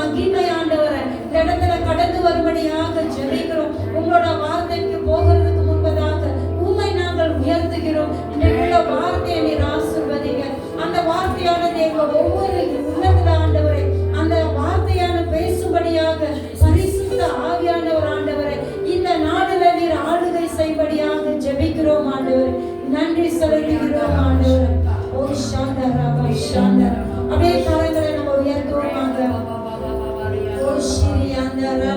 மகிமை ஆண்டவரை இந்த இடத்துல கடந்து வரும்படியாக ஜெபிக்கிறோம். உங்களோட வார்த்தைக்கு போகிறதுக்கு முன்பதாக உம்மை நாங்கள் உயர்த்துகிறோம். இன்றைக்குள்ள வார்த்தையை நீர் ஆசீர்வதிங்க. அந்த வார்த்தையானது எங்க ஒவ்வொரு உள்ளத்துல ஆண்டவரை அந்த வார்த்தையான பேசும்படியாக பரிசுத்த ஆவியானவர் ஆண்டவரை இந்த நாடுல நீர் ஆளுகை செய்படியாக ஜெபிக்கிறோம் ஆண்டவரை. நன்றி செலுத்துகிறோம் ஆண்டவரை. ஓ சாந்தரா சாந்தரா அப்படியே கரங்களை நம்ம உயர்த்துவோமாக. ஓ ஸ்ரீ அந்தரா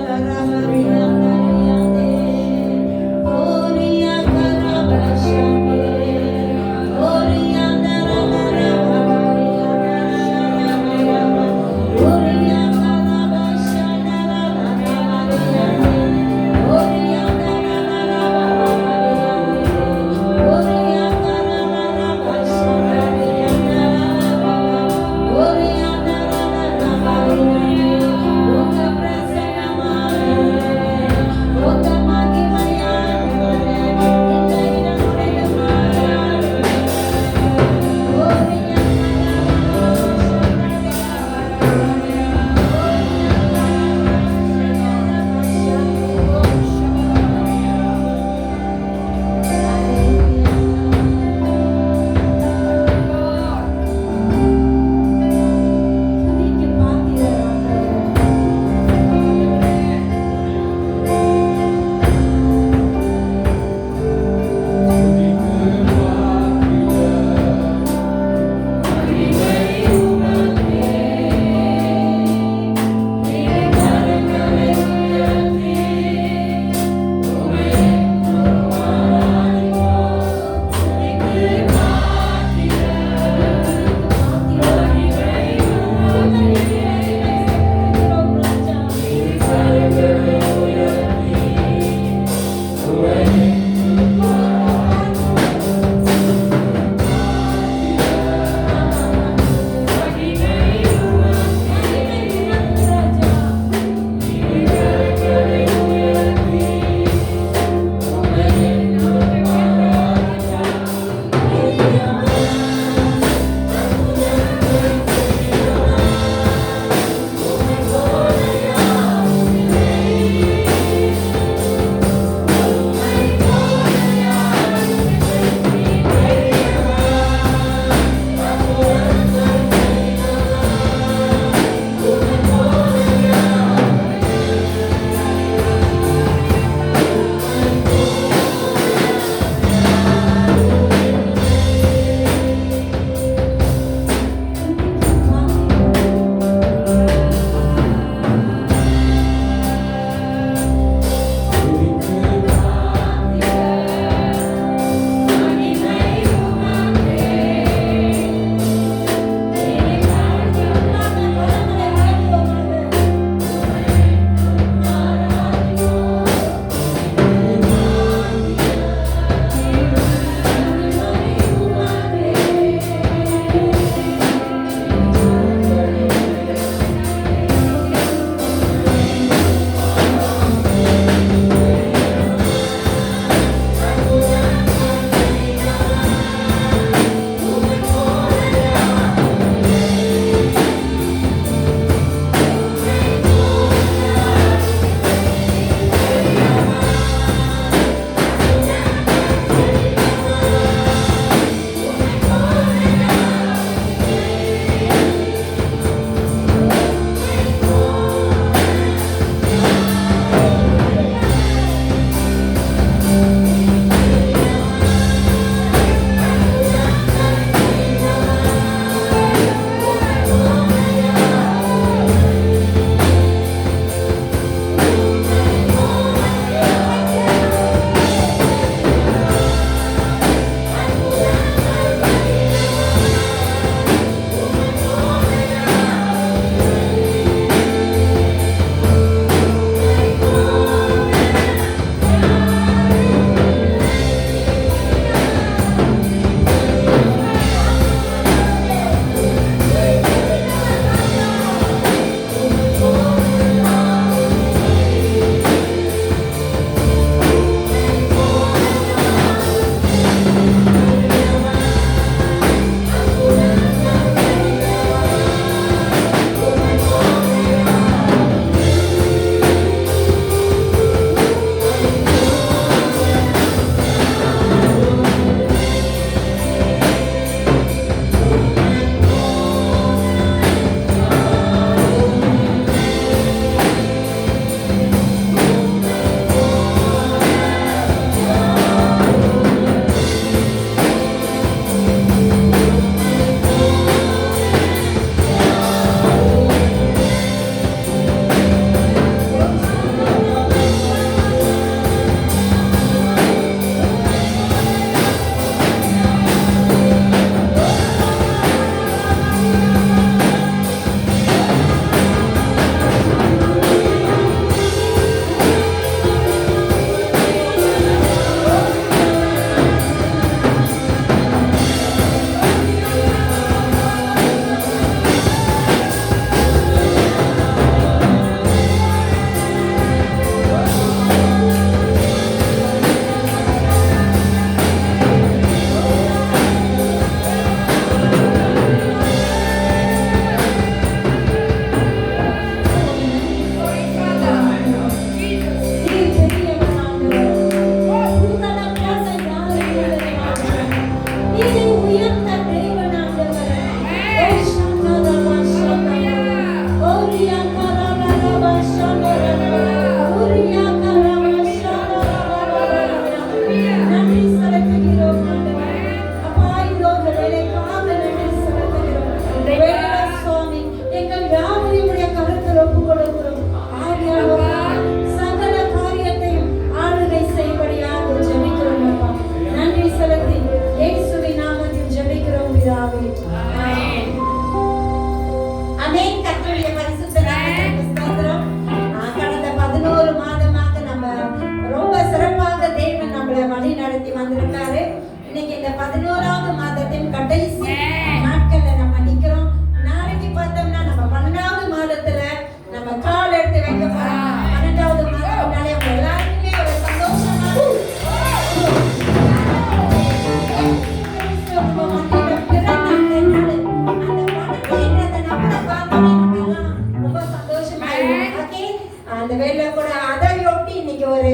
அந்த வேலை கூட அதையொட்டி இன்னைக்கு ஒரு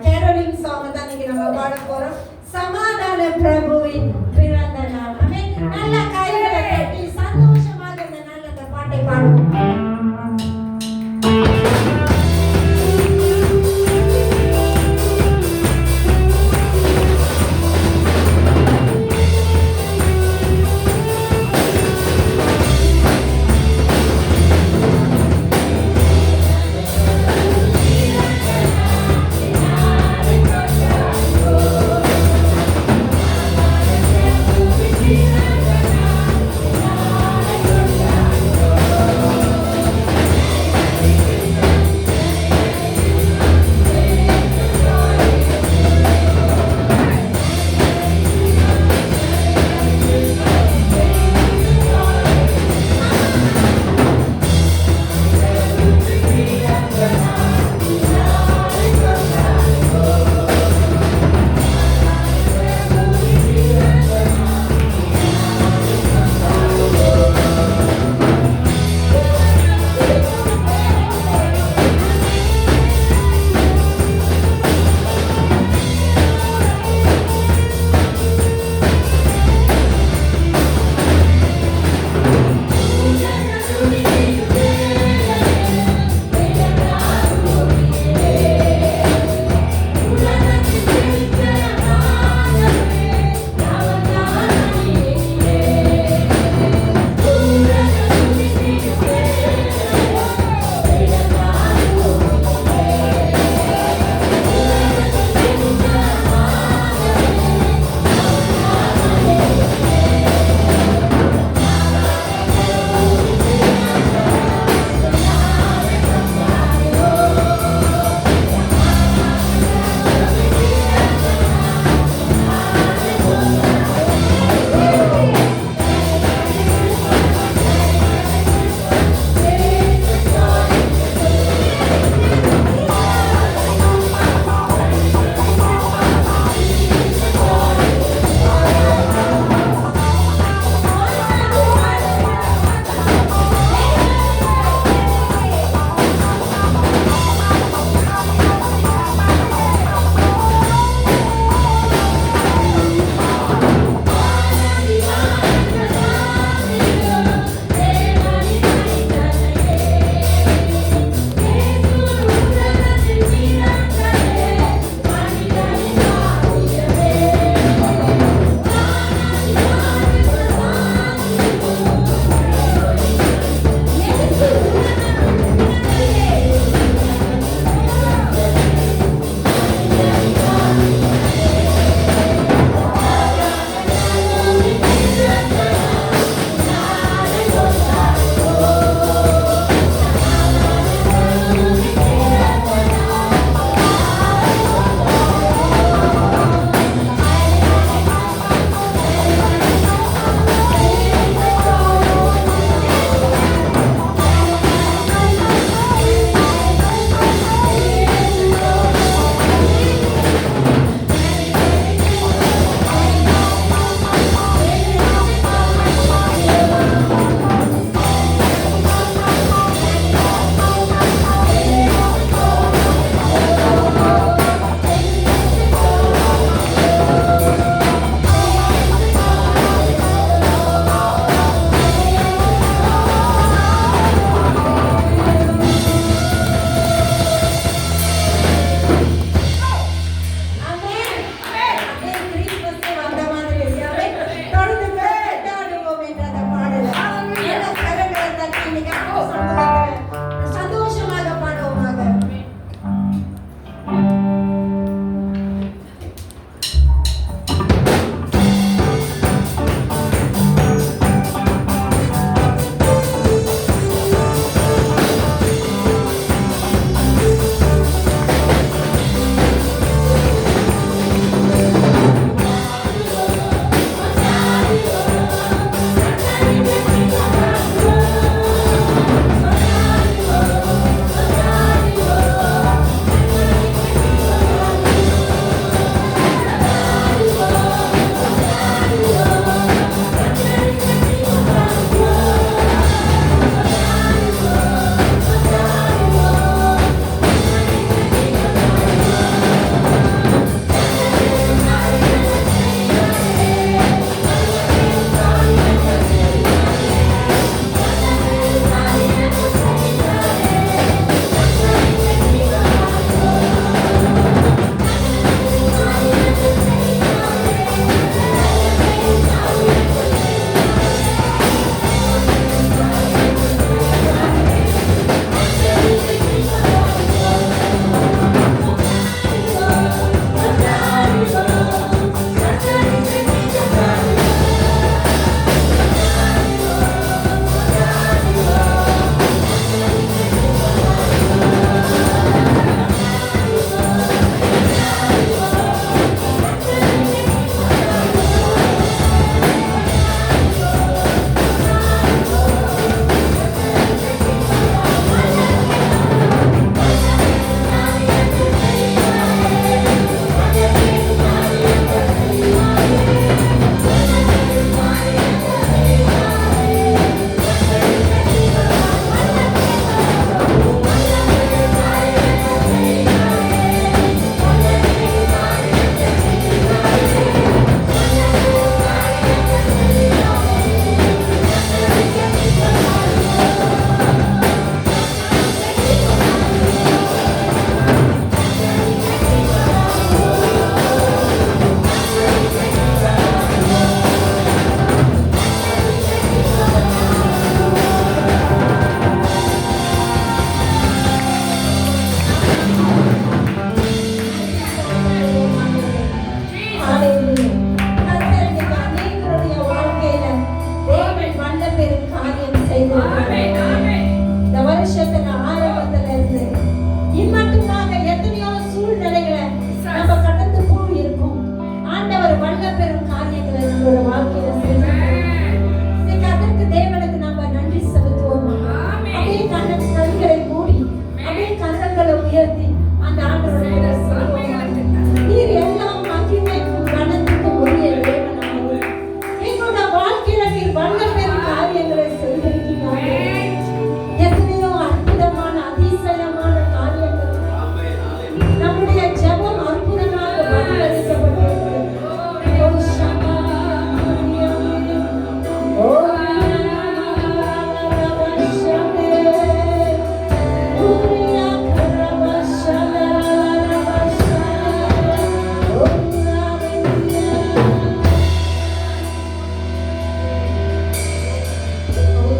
கேரோலிங் சாங் தான் இன்னைக்கு நம்ம பாட போறோம். சமாதான பிரபுவின் பிறந்த நாள். நல்ல கைகளை கட்டி சந்தோஷமாக இந்த நாள் அந்த பாட்டை பாடுவோம்.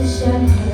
Hallelujah.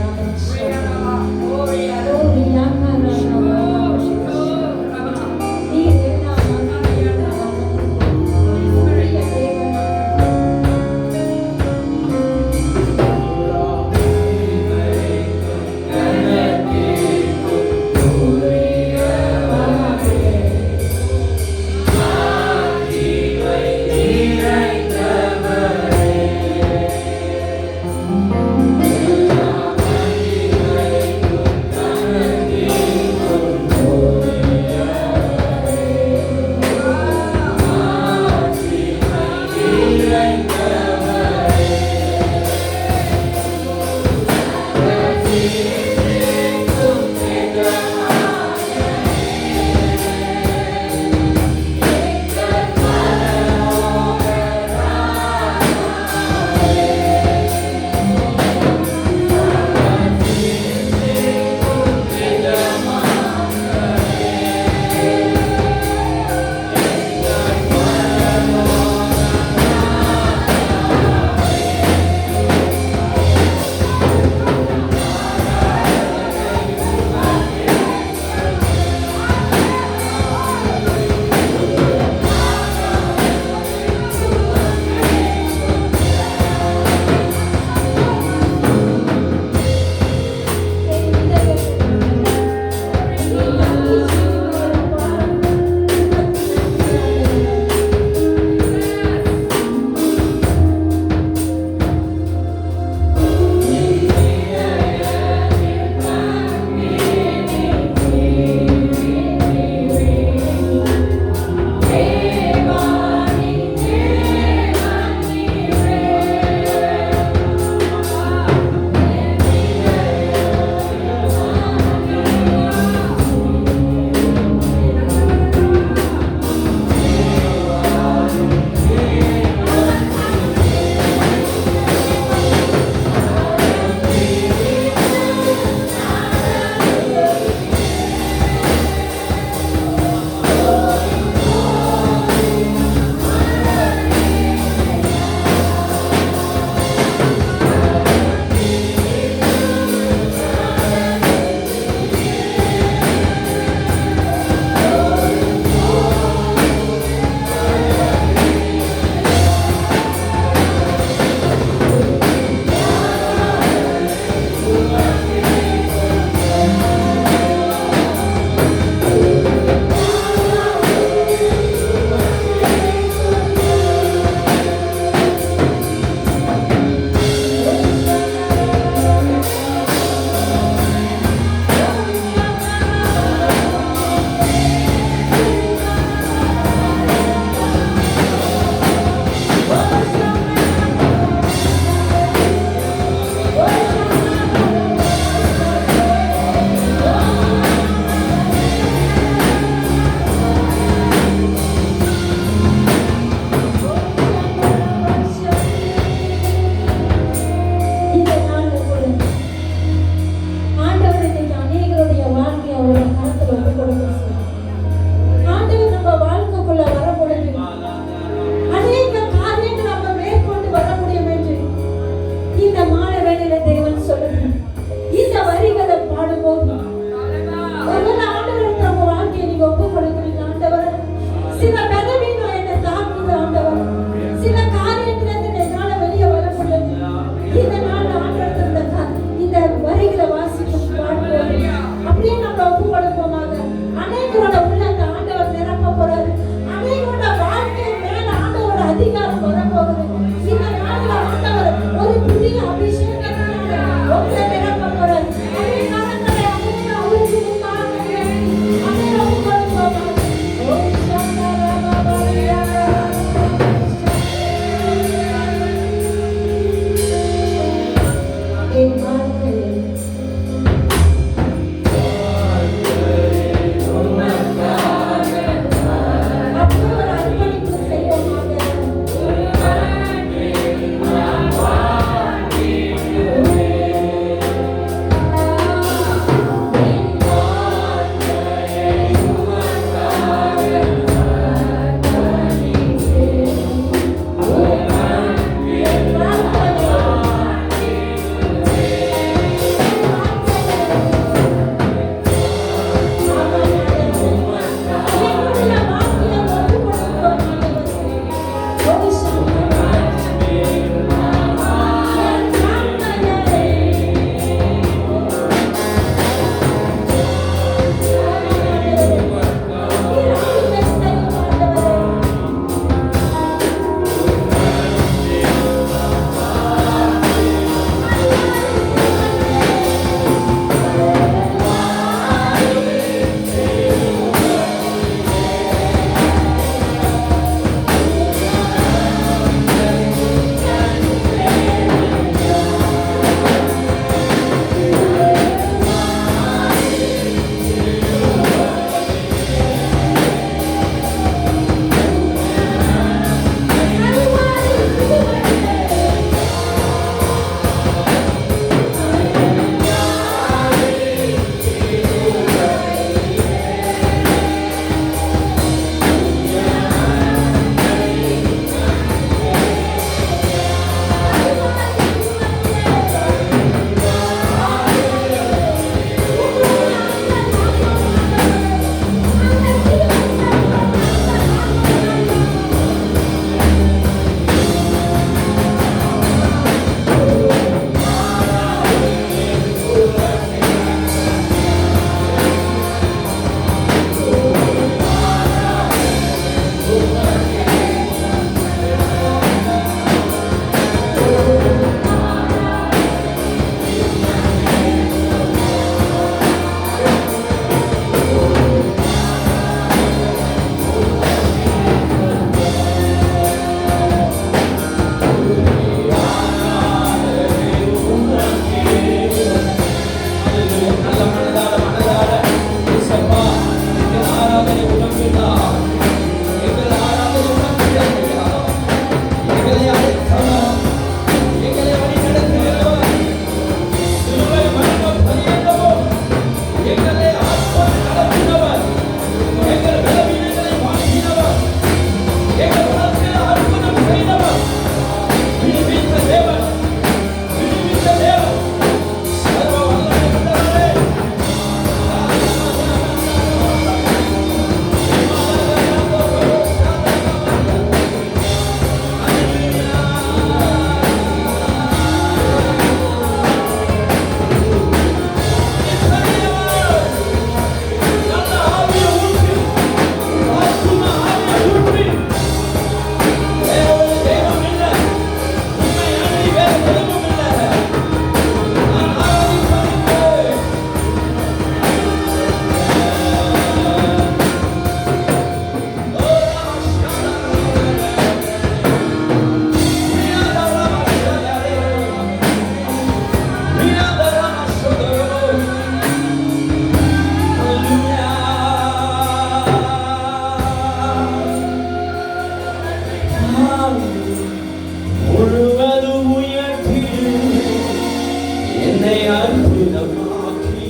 என்னை அற்புதமாக்கி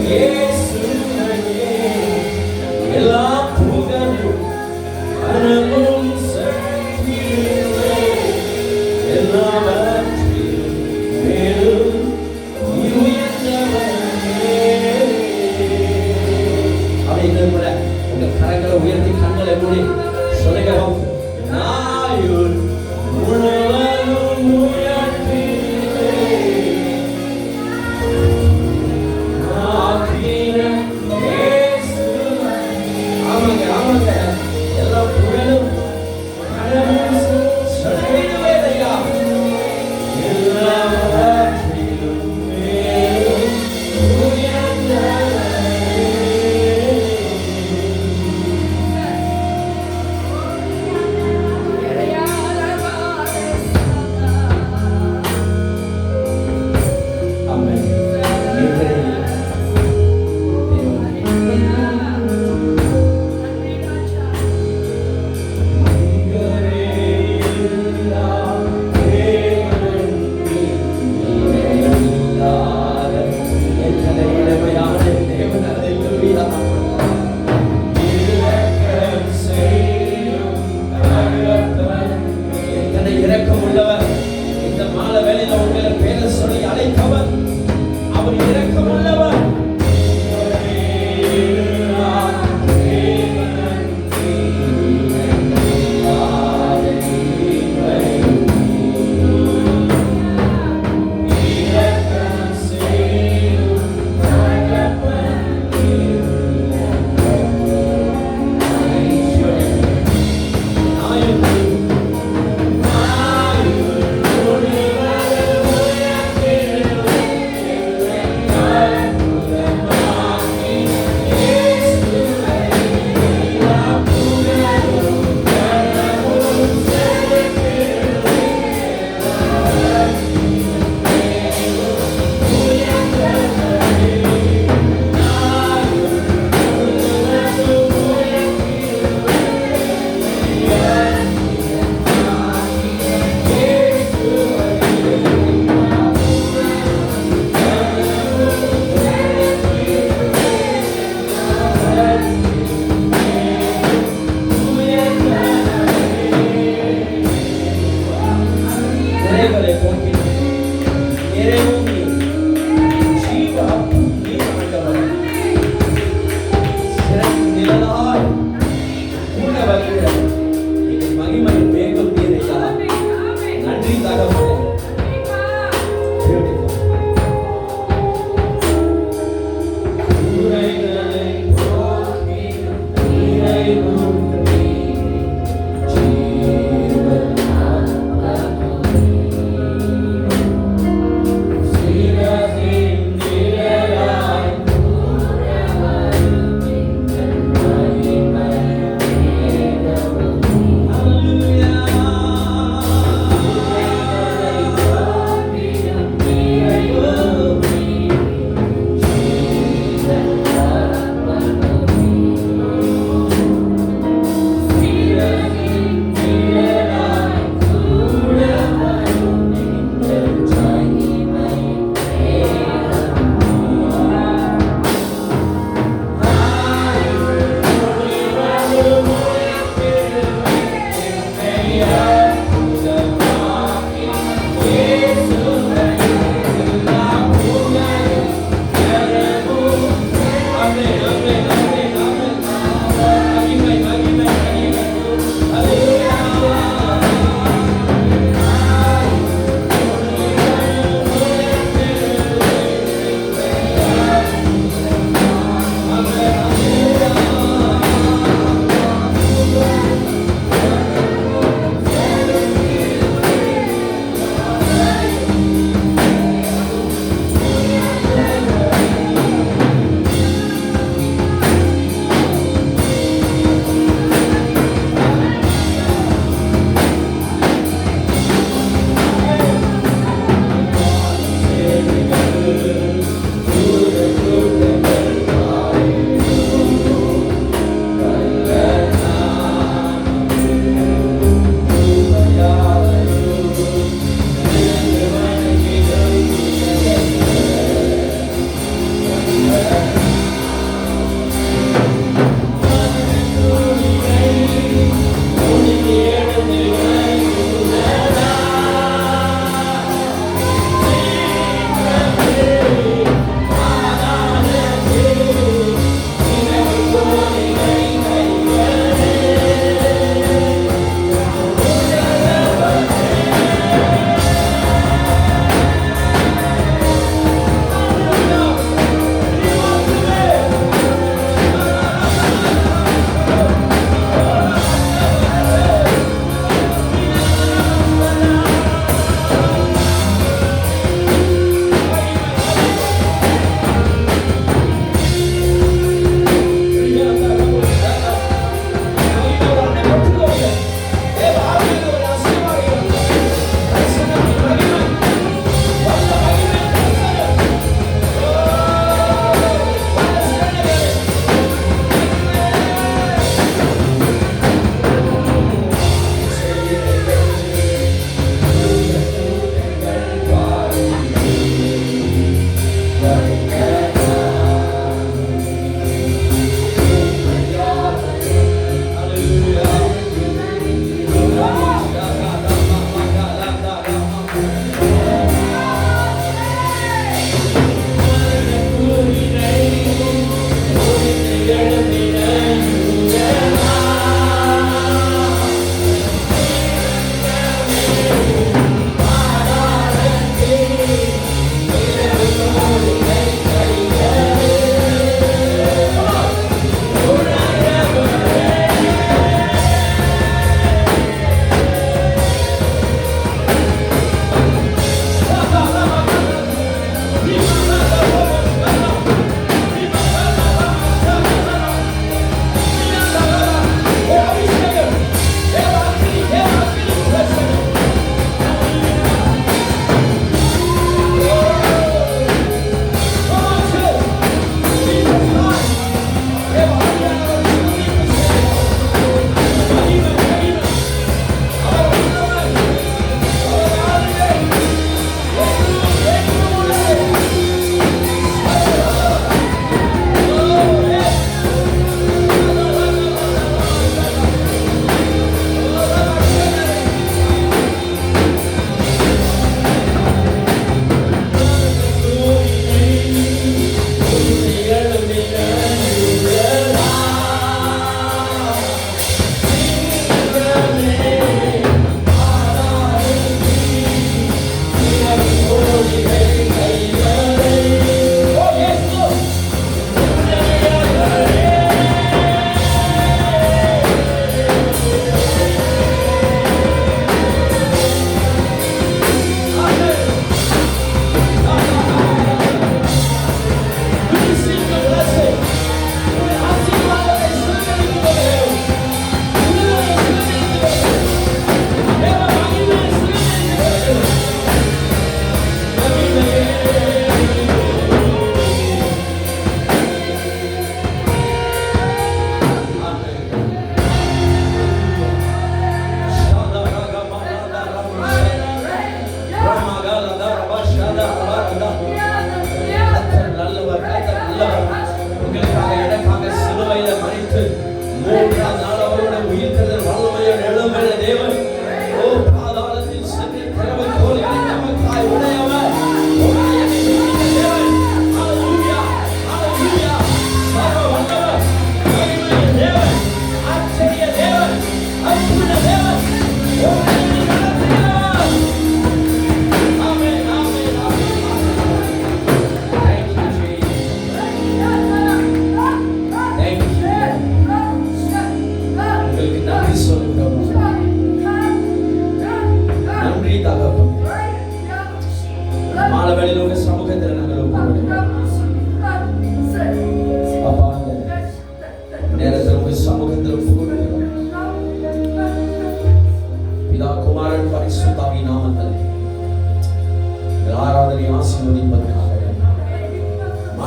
இயேசுவையே எல்லா புகழும் கனமும் சக்தியுமே எல்லாவற்றிலும் மேலும் உயர்ந்தவரே. அப்படிங்கிற கூட உங்க கரங்களை உயர்த்தி கண்களை மூடி சொல்லுங்க, நாயுள் முழுவதும் உயர்த்தினே ஆக்கின இயேசு. ஆமாங்க ஆமாங்க, எல்லா புகழும் கனமும் சக்தியுமேயா எல்லாவற்றிலும் மேலும் உயர்ந்தவரே. ஆமென். இரக்கம் உள்ளவர். இந்த மாலை வேளையில உங்களை பேர சொல்லி அழைத்தவர் அவர் இரக்கம் உள்ளவர்.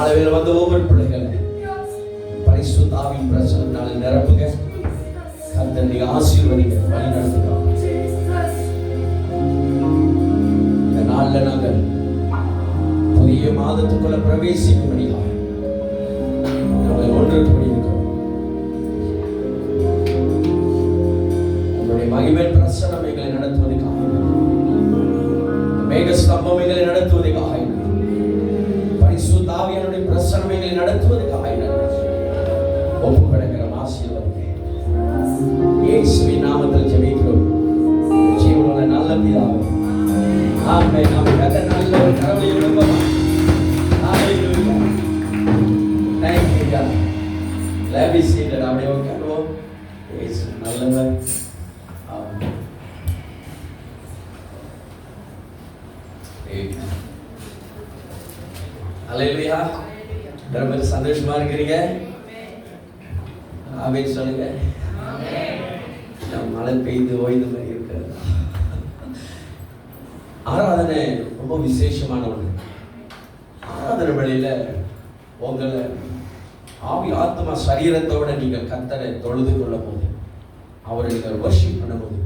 மாலையில் வந்த ஒவ்வொரு பிள்ளைகளை பரிசுத்த ஆவியின் பிரசன்னத்தால் நிரப்புங்க. கர்த்தர் நீங்க ஆசீர்வதிங்க, வழி நடத்துங்க. இந்த நாள்ல நாங்கள் புதிய மாதத்துக்குள்ள பிரவேசிக்கும்படியாக நாங்கள் ஒன்று கூடியிருக்கிறோம். உங்களுடைய மகிமை பிரசன்னம் எங்களை நடத்துவதற்காக, மேக ஸ்தம்பம் எங்களை நடத்துவதற்காக, பரிசுத்த ஆவியானவருடைய பிரசன்னம் எங்களை நடத்துவதற்காக ஒப்பு கிடக்கிறோம். ஆசீர்வதிங்க. இயேசுவின் நாமத்தில் ஜெபிக்கிறோம் ஜீவனுள்ள நல்ல பிதாவே, ஆமென். நாம் கர்த்தர் நல்ல ஒரு கரங்களை எழுப்புவோம். ஹalleluya. Thank you God. Let me see that அப்படியே உட்காருவோம். இயேசு நல்லவர். ஆமென். ஹalleluya. ரொம்ப சந்தோஷமா இருக்கிறீங்க. ஆமென் சொல்லுங்க. மழை பெய்து ஓய்ந்த மாதிரி இருக்கிறது. ஆராதனை ரொம்ப விசேஷமான ஒன்று. ஆராதனை வழியில உங்களை ஆவி ஆத்மா சரீரத்தோட நீங்கள் கர்த்தரை தொழுது கொள்ளும் போது, அவரை நீங்கள் வர்ஷிப் பண்ணும்போது,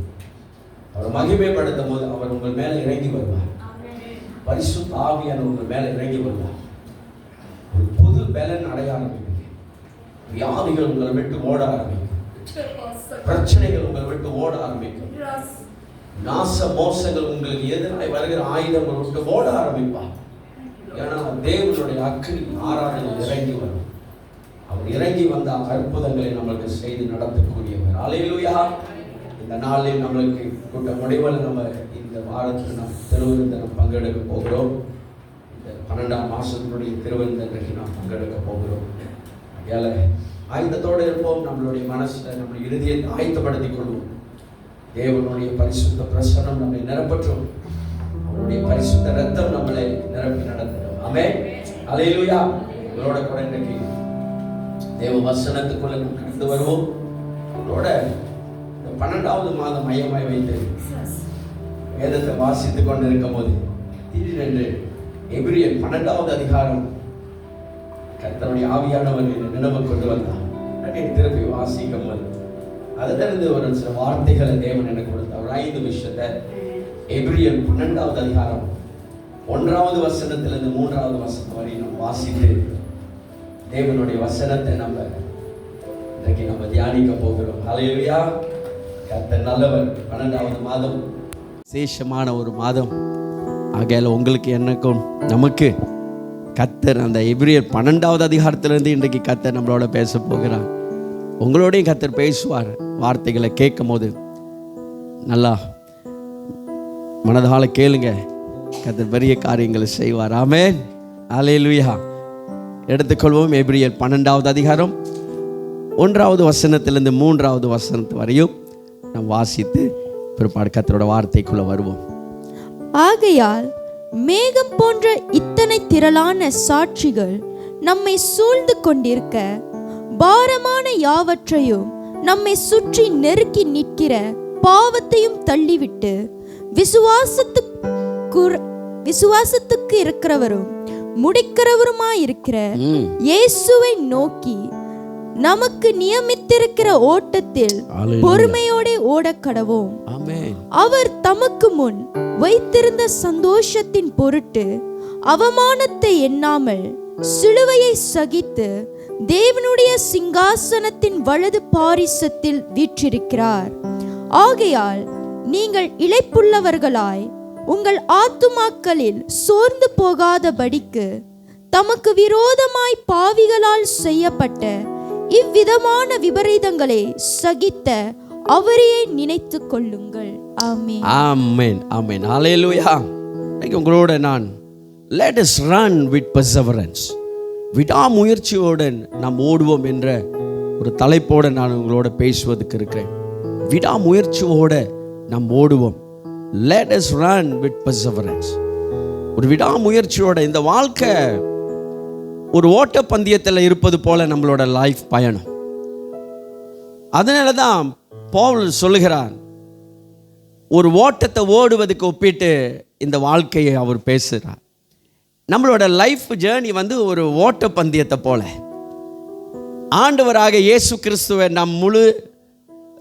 அவரை மகிமைப்படுத்தும் போது அவர் உங்கள் மேல இறங்கி வருவார். பரிசுத்த ஆவியான உங்கள் மேல இறங்கி வருவார். ஒரு புது பலன் அடைய ஆரம்பிக்கும். வியாதிகள் உங்களை விட்டு ஓட ஆரம்பிக்கும். பிரச்சனைகள் உங்களை விட்டு ஓட ஆரம்பிக்கும். நாச மோசங்கள் உங்களுக்கு எதிராக வருகிற ஆயுதங்கள் விட்டு ஓட ஆரம்பிப்பார். ஏன்னா தேவனுடைய அக்கினி ஆராதனை இறங்கி வரும். அவர் இறங்கி வந்த அற்புதங்களை நம்மளுக்கு செய்து நடத்தக்கூடியவர். ஹல்லேலூயா. இந்த நாளில் நம்மளுக்கு கூட்ட முடிவில் நம்ம இந்த வாரத்தில் நாம் திருவிருந்தம் பங்கெடுக்க போகிறோம். இந்த 12ஆம் மாசத்தினுடைய திருவிருந்தம் நாம் பங்கெடுக்க போகிறோம். ஏழை ஆயுதத்தோடு இருப்போம். நம்மளுடைய மனசில் நம்மளுடைய இருதயத்தை ஆயத்தப்படுத்திக் கொள்வோம். தேவனுடைய பரிசுத்த பிரசன்னம் நம்மை நிரப்பற்றும். அவருடைய பரிசுத்த ரத்தம் நம்மளை நிரப்பி நடத்தணும். ஆமென். ஹல்லேலூயா. உங்களோட கூட இன்றைக்கு தேவ வசனத்துக்குள்ள நம்ம கடந்து வருவோம். உங்களோட இந்த 12வது மாதம் மையமாய் வைத்து வேதத்தை வாசித்துக் கொண்டு இருக்கும் போது திடீரென்று எபிரியர் 12வது அதிகாரம் கர்த்தருடைய ஆவியானவர் நினைவு கொண்டு வந்தார். திருப்பி வாசிக்கும் போது அதிலிருந்து ஒரு சில வார்த்தைகளை தேவன் எனக்கு கொடுத்தார். ஒரு 5 விஷயத்தை எபிரியர் 12வது அதிகாரம் 1வது வசனத்திலிருந்து 3வது வசனம் வரை நம்ம வாசித்து தேவனுடைய வசனத்தை நம்ம இன்றைக்கு நம்ம தியானிக்க போகிறோம். ஹல்லேலூயா. கர்த்தர் நல்லவர். 12வது மாதம் விசேஷமான ஒரு மாதம். ஆகையால் உங்களுக்கு எனக்கும் நமக்கு கர்த்தர் அந்த எபிரியர் 12வது அதிகாரத்திலிருந்து இன்றைக்கு கர்த்தர் நம்மளோட பேச போகிறார். உங்களோடையும் கர்த்தர் பேசுவார். வார்த்தைகளை கேட்கும் போது நல்லா மனதால கேளுங்க. கர்த்தர் பெரிய காரியங்களை செய்வார். ஆமென். ஹல்லேலூயா. எடுத்துக்கொள்வோம். எபிரியர் 12வது அதிகாரம் 1வது வசனத்திலிருந்து 3வது வசனத்து வரையும் நாம் வாசித்து பிற்பாடு கர்த்தரோட வார்த்தைக்குள்ள வருவோம். ஆகையால் மேகம் போன்ற இத்தனை திரளான சாட்சிகள் நம்மை சூழ்ந்து கொண்டிருக்க, பாரமான யாவற்றையும் நம்மை சுற்றி நெருக்கி நிற்கிற பாவத்தையும் தள்ளிவிட்டு விசுவாசத்துக்கு இருக்கிறவரும் முடிக்கிறவருமாயிருக்கிற இயேசுவை நோக்கி நமக்கு நியமித்திருக்கிற ஓட்டத்தில் பொறுமையோட ஓடக்கடவோம். அவர் தமக்கு முன் வைத்திருந்த சந்தோஷத்தின் பொருட்டு அவமானத்தை எண்ணாமல் சிலுவையை சகித்து தேவனுடைய சிங்காசனத்தின் வலது பாரிசத்தில் வீற்றிருக்கிறார். ஆகையால் நீங்கள் இளைப்புள்ளவர்களாய் உங்கள் ஆத்துமாக்களில் சோர்ந்து போகாதபடிக்கு தமக்கு விரோதமாய் பாவிகளால் செய்யப்பட்ட இவ்விதமான விபரீதங்களை சகித்த அவரையே நினைத்து கொள்ளுங்கள். ஆமென். ஆமென். ஆமென். ஹல்லேலூயா. உங்களோட நான் let us run with perseverance, விடாமுயற்சியோடு நாம் ஓடுவோம் என்ற ஒரு தலைப்போடு நான் உங்களோட பேசுவதற்கு இருக்கிறேன். விடாமுயற்சியோட நாம் ஓடுவோம். let us run with perseverance. ஒரு விடாமுயற்சியோட இந்த வாழ்க்கை ஒரு ஓட்ட பந்தயத்தில் இருப்பது போல நம்மளோட லைஃப் பயணம். அதனால தான் பவுல் சொல்லுகிறார், ஒரு ஓட்டத்தை ஓடுவதுக்கு ஒப்பிட்டு இந்த வாழ்க்கையை அவர் பேசுகிறார். நம்மளோட லைஃப் ஜேர்னி ஒரு ஓட்ட பந்தயத்தை போல. ஆண்டவராக இயேசு கிறிஸ்துவை நம் முழு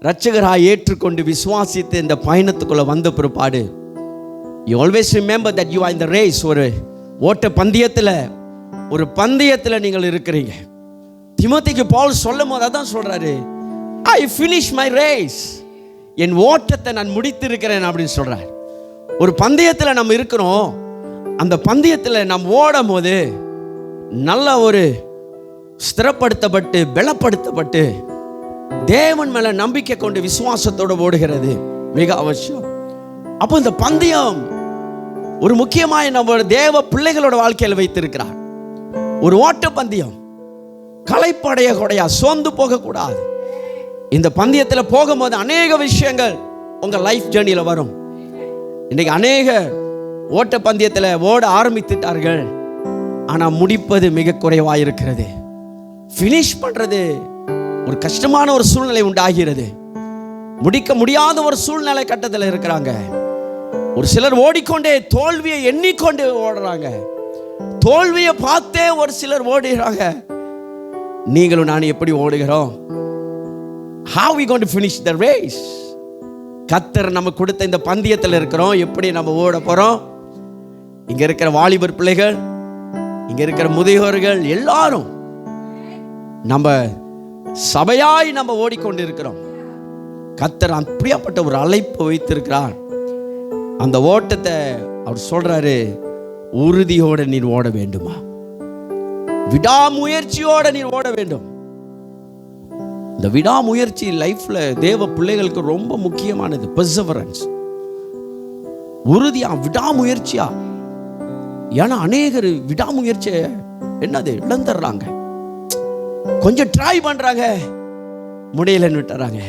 இரட்சகராக ஏற்றுக்கொண்டு விசுவாசித்து இந்த பயணத்துக்குள்ள வந்த பிற்பாடு, you always remember that you are in the race. ஒரு ஓட்ட பந்தயத்தில், ஒரு பந்தயத்தில் நீங்கள் இருக்கிறீங்க. திமோத்தேயுக்கு பவுல் சொல்லும் போது அதான் சொல்றாரு, ஐ ஃபினிஷ் மை ரேஸ், என் ஓட்டத்தை நான் முடித்திருக்கிறேன் அப்படின்னு சொல்றார். ஒரு பந்தயத்தில் நம்ம இருக்கிறோம். அந்த பந்தயத்தில் நாம் ஓடும் போது நல்ல ஒரு ஸ்திரப்படுத்தப்பட்டு பலப்படுத்தப்பட்டு தேவன் மேல நம்பிக்கை கொண்டு விசுவாசத்தோடு ஓடுகிறது மிக அவசியம். அப்போ இந்த பந்தயம் ஒரு முக்கியமாக நம்ம தேவ பிள்ளைகளோட வாழ்க்கையில் வைத்திருக்கிறார். ஒரு ஓட்ட பந்தயம், களைப்படைய கூடையா, சோர்ந்து போகக்கூடாது. இந்த பந்தயத்தில் போகும்போது அநேக விஷயங்கள் உங்கள் லைஃப் ஜேர்னியில் வரும். இன்றைக்கு அநேக ஓட்ட பந்தயத்தில் ஓட ஆரம்பித்துட்டார்கள், ஆனால் முடிப்பது மிக குறைவாக இருக்கிறது. ஃபினிஷ் பண்ணுறது ஒரு கஷ்டமான ஒரு சூழ்நிலை உண்டாகிறது. முடிக்க முடியாத ஒரு சூழ்நிலை கட்டத்தில் இருக்கிறாங்க. ஒரு சிலர் ஓடிக்கொண்டே தோல்வியை எண்ணிக்கொண்டு ஓடுறாங்க. தோல்வியை பார்த்தே ஒரு சிலர் ஓடுகிறாங்க. நீங்களும் நான் எப்படி ஓடுகிறோம்? How we going to finish the race? கர்த்தர் நம்ம கொடுத்த இந்த பந்தயத்தில் இருக்கிறோம். எப்படி நம்ம ஓட போறோம்? இங்க இருக்கிற வாலிபர் பிள்ளைகள், இங்க இருக்கிற முதியோர்கள் எல்லாரும் நம்ம சபையாய் நம்ம ஓடிக்கொண்டு இருக்கிறோம். கர்த்தர் அப்படியாப்பட்ட ஒரு அழைப்பு வைத்திருக்கிறார். அந்த ஓட்டத்தை அவர் சொல்றாரு, உறுதியோட நீர் ஓட வேண்டுமா, விடாமுயற்சியோட நீர் ஓட வேண்டும். இந்த விடாமுயற்சி லைஃப்ல தேவ பிள்ளைகளுக்கு ரொம்ப முக்கியமானது. பெர்சவரன்ஸ், உறுதியா, விடாமுயற்சியா. ஏன்னா அநேகர் விடாமுயற்சியை என்னது இழந்துடுறாங்க. கொஞ்சம் ட்ரை பண்றாங்க, முடியலன்னு விட்டுறாங்க.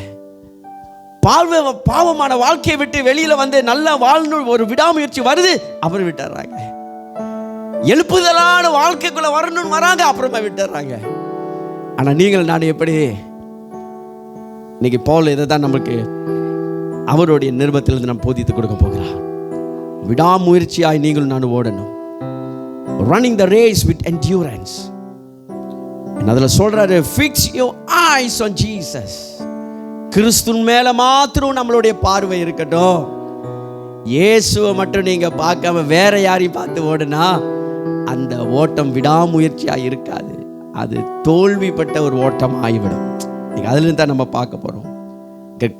பாவமான வாழ்க்கையை விட்டு வெளியில வந்து நல்லா வாழணும் ஒரு விடாமுயற்சி வருது, அப்புறம் விட்டுறாங்க. எழுப்புதலான வாழ்க்கைக்குள்ள வரணும்னு வராங்க, அப்புறமா விட்டுறாங்க. ஆனா நீங்கள் நான் எப்படி? இன்னைக்கு பவுல் இதை தான் நமக்கு அவருடைய நிருபத்திலிருந்து நம்ம போதித்து கொடுக்க போகிறார். விடாமுயற்சியாய் நீங்கள் நான் ஓடணும். Running the race with endurance. அதில் சொல்றாரு, fix your eyes on Jesus. கிறிஸ்துவின் மேல மாத்திரம் நம்மளுடைய பார்வை இருக்கட்டும். இயேசுவை மட்டும் நீங்க பார்க்காம வேற யாரையும் பார்த்து ஓடுனா அந்த ஓட்டம் விடாமுயற்சியாக இருக்காது. அது தோல்விப்பட்ட ஒரு ஓட்டம் ஆகிவிடும். அதிலிருந்து தான் நம்ம பார்க்க போறோம்.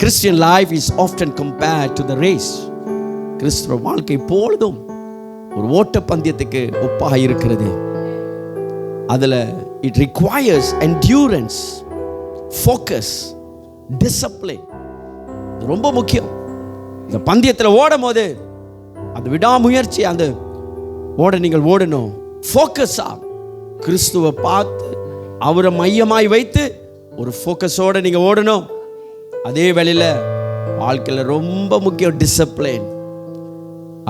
Christian life is often compared to the race. கிறிஸ்துவ வாழ்க்கை எப்பொழுதும் ஒரு ஓட்ட பந்தயத்துக்கு ஒப்பாக இருக்கிறது. அதுல it requires endurance, focus, discipline. ரொம்ப முக்கியம். இந்த பந்தயத்தில் ஓடும் போது அந்த விடாமுயற்சி, அந்த நீங்கள் ஓடணும். ஃபோக்கஸா கிறிஸ்துவை பார்த்து அவரை மையமாய் வைத்து ஒரு ஃபோக்கஸோட நீங்க ஓடணும். அதே வேளையில வாழ்க்கையில் ரொம்ப முக்கியம் டிசிப்ளின்.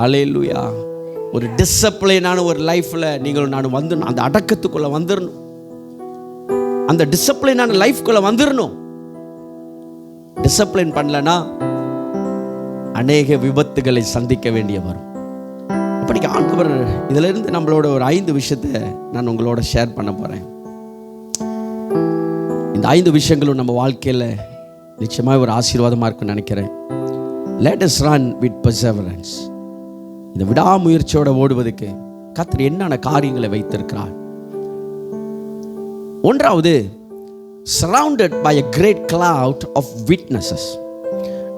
அல்லேலூயா. ஒரு டிசிப்ளினான ஒரு லைஃப்ல நீங்கள் நான் வந்து அந்த அடக்கத்துக்குள்ள வந்துடணும். அந்த டிசிப்ளினான லைஃப்குள்ள வந்துடணும். டிசிப்ளின் பண்ணலனா அநேக விபத்துகளை சந்திக்க வேண்டிய வரும். அப்படி ஆண்டவர் இதுல இருந்து நம்மளோட ஒரு 5 விஷயத்தை நான் உங்களோட ஷேர் பண்ண போறேன். இந்த 5 விஷயங்களும் நம்ம வாழ்க்கையில நிச்சயமாக ஒரு ஆசீர்வாதமா இருக்குன்னு நினைக்கிறேன். Let us run with perseverance. இந்த விடாமுயற்சியோட ஓடுவதற்கு கர்த்தர் என்னென்ன காரியங்களை வைத்திருக்கிறார்? ஒன்றாவது, surrounded by a great cloud of witnesses.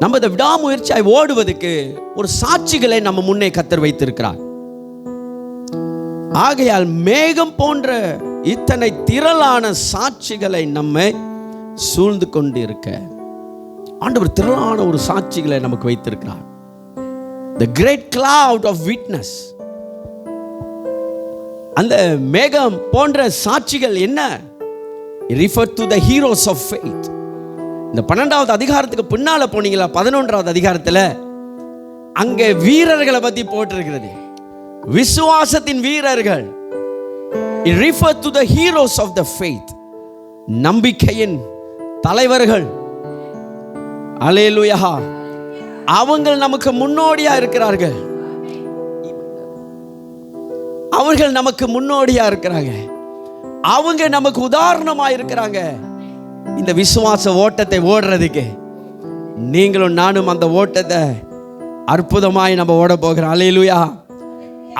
நம்ம இந்த விடாமுயற்சியாய் ஓடுவதற்கு ஒரு சாட்சிகளை நம்ம முன்னே கர்த்தர் வைத்திருக்கிறார். ஆகையால் மேகம் போன்ற இத்தனை திரளான சாட்சிகளை நம்மை சூழ்ந்து கொண்டு இருக்க ஆண்டவர் திரளான ஒரு சாட்சிகளை நமக்கு வைத்திருக்கிறார். The great cloud of witness. அந்த மேகம் போன்ற சாட்சிகள் என்ன? Refer to the heroes of faith. இந்த 12வது அதிகாரத்துக்கு பின்னால போனீங்களா, 11வது அதிகாரத்தில் அங்கே வீரர்களை பத்தி போட்டிருக்கிறது. விசுவாசத்தின் வீரர்கள். It refer to the heroes of the faith. நம்பிக்கையின் தலைவர்கள். அல்லேலூயா. அவங்க நமக்கு முன்னோடியா இருக்கிறார்கள். அவர்கள் நமக்கு முன்னோடியா இருக்கிறாங்க, அவங்க நமக்கு உதாரணமா இருக்கிறாங்க. இந்த விசுவாச ஓட்டத்தை ஓடுறதுக்கு நீங்களும் நானும் அந்த ஓட்டத்தை அற்புதமாய் நம்ம ஓட போகிறோம். அல்லேலூயா.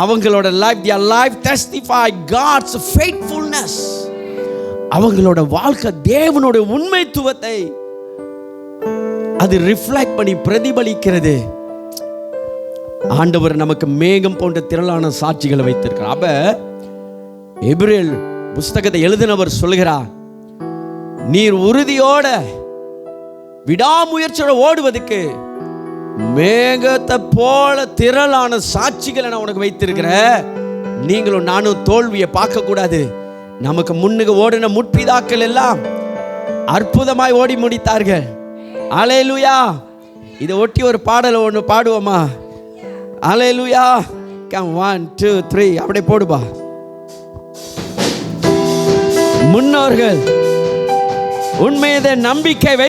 அவங்களோட life, their life testify God's faithfulness. அவங்களோட வாழ்க்கை தேவனோட உண்மைத்துவத்தை அது ரிஃப்ளெக்ட் பண்ணி பிரதிபலிக்கிறது. ஆண்டவர் நமக்கு மேகம் போன்ற திரளான சாட்சிகளை வைத்திருக்கிறார். அப்ப எபிரேல் புஸ்தகத்தை எழுதினவர் சொல்கிறார், நீர் உறுதியோட விடாமுயற்சியோட ஓடுவதற்கு மேகத்தை போல திரளான சாட்சிகளை நான் உனக்கு வைத்திருக்கிறேன். நீங்களும் நானும் தோல்வியை பார்க்க கூடாது. நமக்கு முன்னுக்கு ஓடின முற்பிதாக்கள் எல்லாம் அற்புதமாய் ஓடி முடித்தார்கள். அல்லேலூயா. இதை ஒட்டி ஒரு பாடலை ஒன்று பாடுவோமா? அல்லேலூயா. கம் 1 2 3 அப்படியே போடுபா. முன்னோர்கள் உண்மையை நம்பிக்கை வை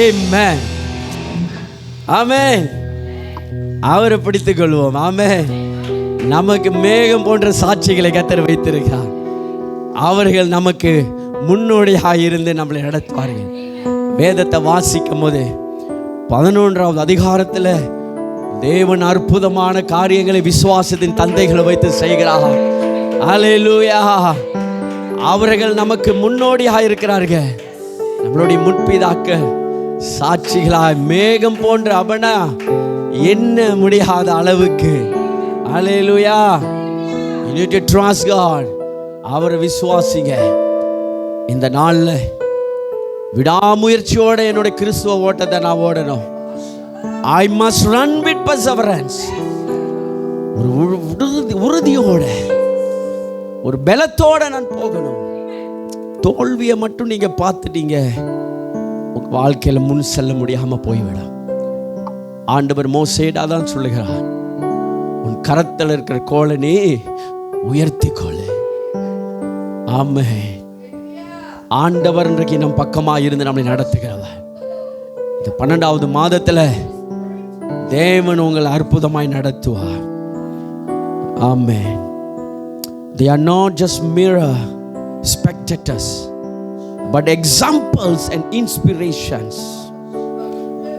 Amen. ஆமென். அவரை பிடித்துக் கொள்வோம். ஆமென். நமக்கு மேகம் போன்ற சாட்சிகளை கர்த்தர் வைத்திருக்கிறார். அவர்கள் நமக்கு முன்னோடியாக இருந்து நம்மளை நடத்துவார்கள். வேதத்தை வாசிக்கும் போது 11வது அதிகாரத்தில் தேவன் அற்புதமான காரியங்களை விசுவாசத்தின் தந்தைகளை வைத்து செய்கிறார். அல்லேலூயா. அவர்கள் நமக்கு முன்னோடியாக இருக்கிறார்கள். நம்மளுடைய முற்பிதாக்கள் சாட்சிகளாய் மேகம் போன்ற அவனா என்ன முடியாத அளவுக்கு. அல்லேலூயா. You need to trust God. அவரை விசுவாசிங்க. இந்த நாளில் விடாமுயற்சியோட என்னுடைய கிறிஸ்துவ ஓட்டத்தை நான் ஓடணும். I must run with perseverance. ஒரு உறுதியோட ஒரு பலத்தோட நான் போகணும். தோல்வியை மட்டும் நீங்க பார்த்துட்டீங்க, உங்க வாழ்க்கையில முன் செல்ல முடியாம போய்விடும். ஆண்டவர் மோசேடா தான் சொல்லுகிறார், உன் கரத்தில் இருக்கிற கோலை நீ உயர்த்தி கொள்ளு. ஆமென். ஆண்டவர் இன்றைக்கு நம் பக்கமா இருந்து நம்மளை நடத்துகிறவர். இந்த 12வது மாதத்துல தேவன் உங்களை அற்புதமாய் நடத்துவார். ஆமென். They are not just mere spectators, but examples and inspirations.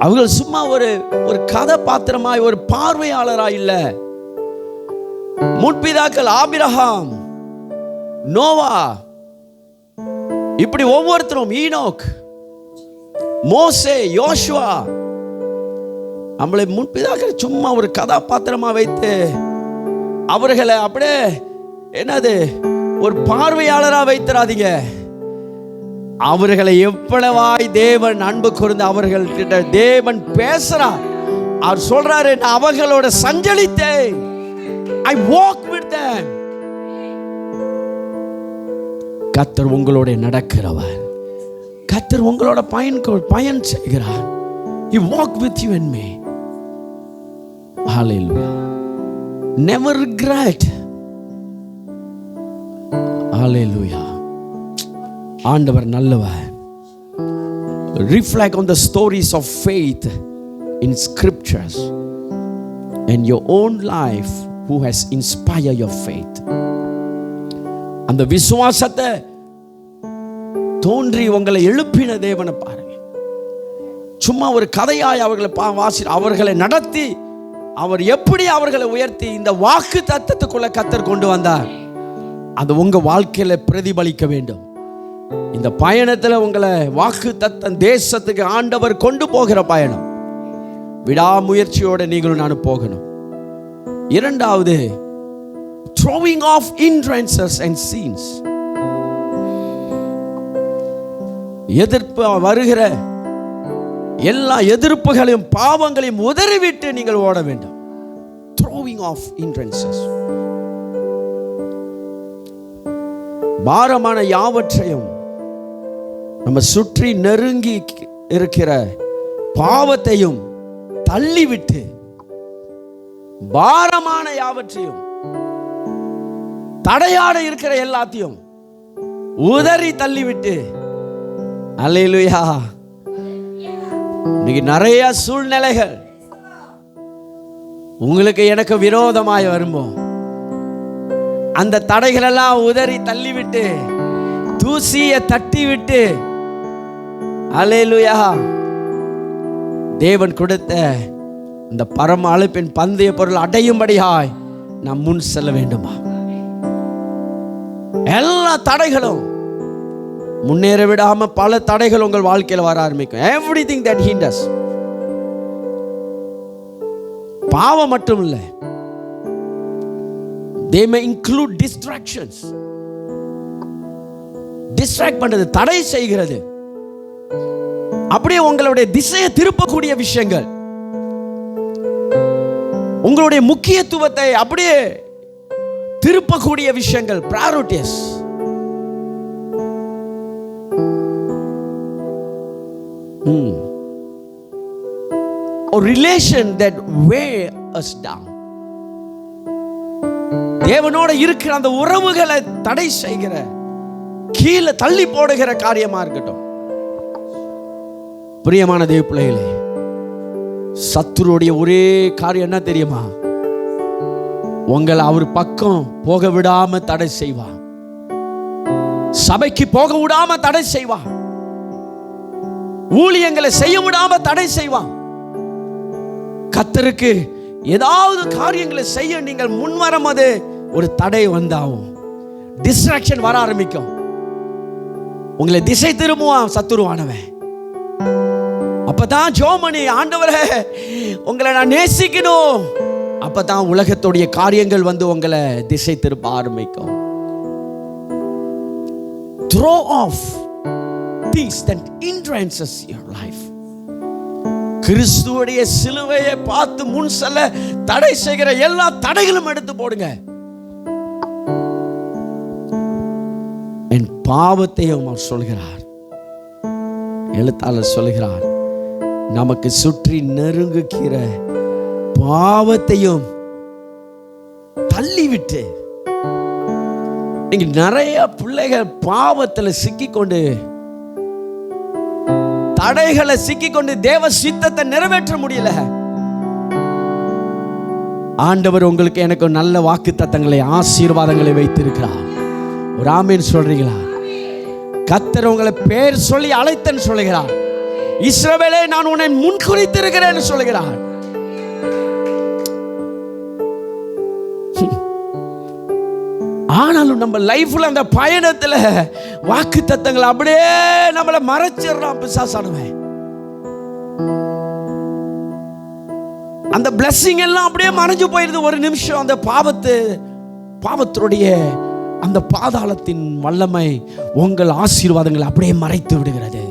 அவர்கள் சும்மா ஒரு கதாபாத்திரமாய் ஒரு பார்வையாளராய் இல்ல. முற்பிதாக்கள் ஆபிரகாம், நோவா, இப்படி ஒவ்வொருத்தரும், ஈனோக், மோசே, யோசுவா, நம்மளை முற்பிதாக்கள் சும்மா ஒரு கதாபாத்திரமா வைத்து அவர்களை அப்படியே என்னது ஒரு பார்வையாளரா வைத்திராதீங்க. அவர்களை எவ்வளவாய் தேவன் அன்பு கூர்ந்து அவர்கள்கிட்ட தேவன் பேசுறார். அவர் சொல்றாரு, நான் அவர்களோட சஞ்சலித்தேன். I walk with them. கர்த்தர் உங்களோட நடக்கிறவர். கர்த்தர் உங்களோட பயன் செய்கிறார். He walk with you and me. Hallelujah. Never regret. Hallelujah. ஆண்டவர் நல்லவர். Reflect on the stories of faith in scriptures and your own life who has inspired your faith. அந்த விசுவாசத்தை தோன்றி உங்களை எழுப்பின தேவனை பாருங்க. சும்மா ஒரு கதையாய் அவர்களை நடத்தி அவர் எப்படி அவர்களை உயர்த்தி இந்த வாக்கு தத்தத்துக்குள்ள கர்த்தர் கொண்டு வந்தார். அது உங்க வாழ்க்கையில பிரதிபலிக்க வேண்டும். இந்த பயணத்துல உங்களை வாக்கு தத்தம் தேசத்துக்கு ஆண்டவர் கொண்டு போகிற பயணம். விடாமுயற்சியோட நீங்களும் நானும் போகணும். இரண்டாவது, throwing off hindrances and sins. எதிர்ப்பு வருகிற எல்லா எதிர்ப்புகளையும் பாவங்களையும் உதறிவிட்டு நீங்கள் ஓட வேண்டும். throwing off hindrances. பாரமான யாவற்றையும், நம்ம சுற்றி நெருங்கி இருக்கிற பாவத்தையும் தள்ளிவிட்டு, பாரமான யாவற்றையும் தடையாட இருக்கிற எல்லாத்தையும் உதறி தள்ளிவிட்டு. அல்லேலூயா. இன்னைக்கு நிறைய சூழ்நிலைகள் உங்களுக்கு எனக்கு விரோதமாய் வரும்போது அந்த தடைகள் எல்லாம் உதறி தள்ளிவிட்டு, தூசியை தட்டி விட்டு, அல்லேலூயா, தேவன் கொடுத்த இந்த பரம அழைப்பின் பந்தய பொருள் அடையும்படியாய் நாம் முன் செல்ல வேண்டுமா? எல்லா தடைகளும் முன்னேற விடாம பல தடைகள் உங்கள் வாழ்க்கையில் வர ஆரம்பிக்கும். everything that hinders. பாவம் மட்டும் இல்லை, they may include distractions. distract பண்றது, தடை செய்கிறது, அப்படியே உங்களுடைய திசையை திருப்பக்கூடிய விஷயங்கள், உங்களுடைய முக்கியத்துவத்தை அப்படியே திருப்பக்கூடிய விஷயங்கள், priorities. A relation that weigh us down. தேவனோட இருக்கிற அந்த உறவுகளை தடை செய்கிற, கீழே தள்ளி போடுகிற காரியமா இருக்கட்டும். பிரியமான தேவ பிள்ளைகளே, சத்துருடைய ஒரே காரியம் என்ன தெரியுமா? உங்களை அவர் பக்கம் போக விடாம தடை செய்வான். சபைக்கு போக விடாம தடை செய்வான். ஊழியங்களை செய்ய விடாம தடை செய்வான். கர்த்தருக்கு ஏதாவது காரியங்களை செய்ய நீங்கள் முன்வரும் போது ஒரு தடை வந்தாகும். டிஸ்ட்ராக்ஷன் வர ஆரம்பிக்கும். உங்களை திசை திரும்புவான் சத்துருவானவன். அப்பதான் ஜோமணி, ஆண்டவரே உங்களை நான் நேசிக்கணும். அப்பதான் உலகத்துடைய காரியங்கள் வந்து உங்களை திசை திருப்ப ஆரம்பிக்கும். Throw off things that hindrances your life. கிறிஸ்துவுடைய சிலுவையை பார்த்து முன் செல்ல தடை செய்கிற எல்லா தடைகளும் எடுத்து போடுங்க. என் பாவத்தையும் அவர் சொல்கிறார். எழுத்தாளர் சொல்கிறார், நமக்கு சுற்றி நெருங்குகிற பாவத்தையும் தள்ளிவிட்டு. இங்க நிறைய பிள்ளைகள் பாவத்தில் சிக்கிக்கொண்டு, தடைகளை சிக்கிக்கொண்டு தேவ சித்தத்தை நிறைவேற்ற முடியல. ஆண்டவர் உங்களுக்கு எனக்கு நல்ல வாக்கு தத்தங்களை, ஆசீர்வாதங்களை வைத்திருக்கிறார். ஒரு ஆமீன் சொல்றீங்களா? கர்த்தர் உங்களை பேர் சொல்லி அழைத்தன்னு சொல்லுகிறார். இஸ்ரவேலே, நான் உன்னை முன்குறித்திருக்கிறேன் சொல்லுகிறார். ஆனாலும் நம்ம லைஃப்ல அந்த பயணத்துல வாக்கு தத்தங்களை அப்படியே நம்மளை மறைச்சிடறான் பிசாசானவன். அந்த பிளஸிங் எல்லாம் அப்படியே மறைஞ்சு போயிருது ஒரு நிமிஷம். அந்த பாவத்துடைய அந்த பாதாளத்தின் வல்லமை உங்கள் ஆசீர்வாதங்களை அப்படியே மறைத்து விடுகிறது.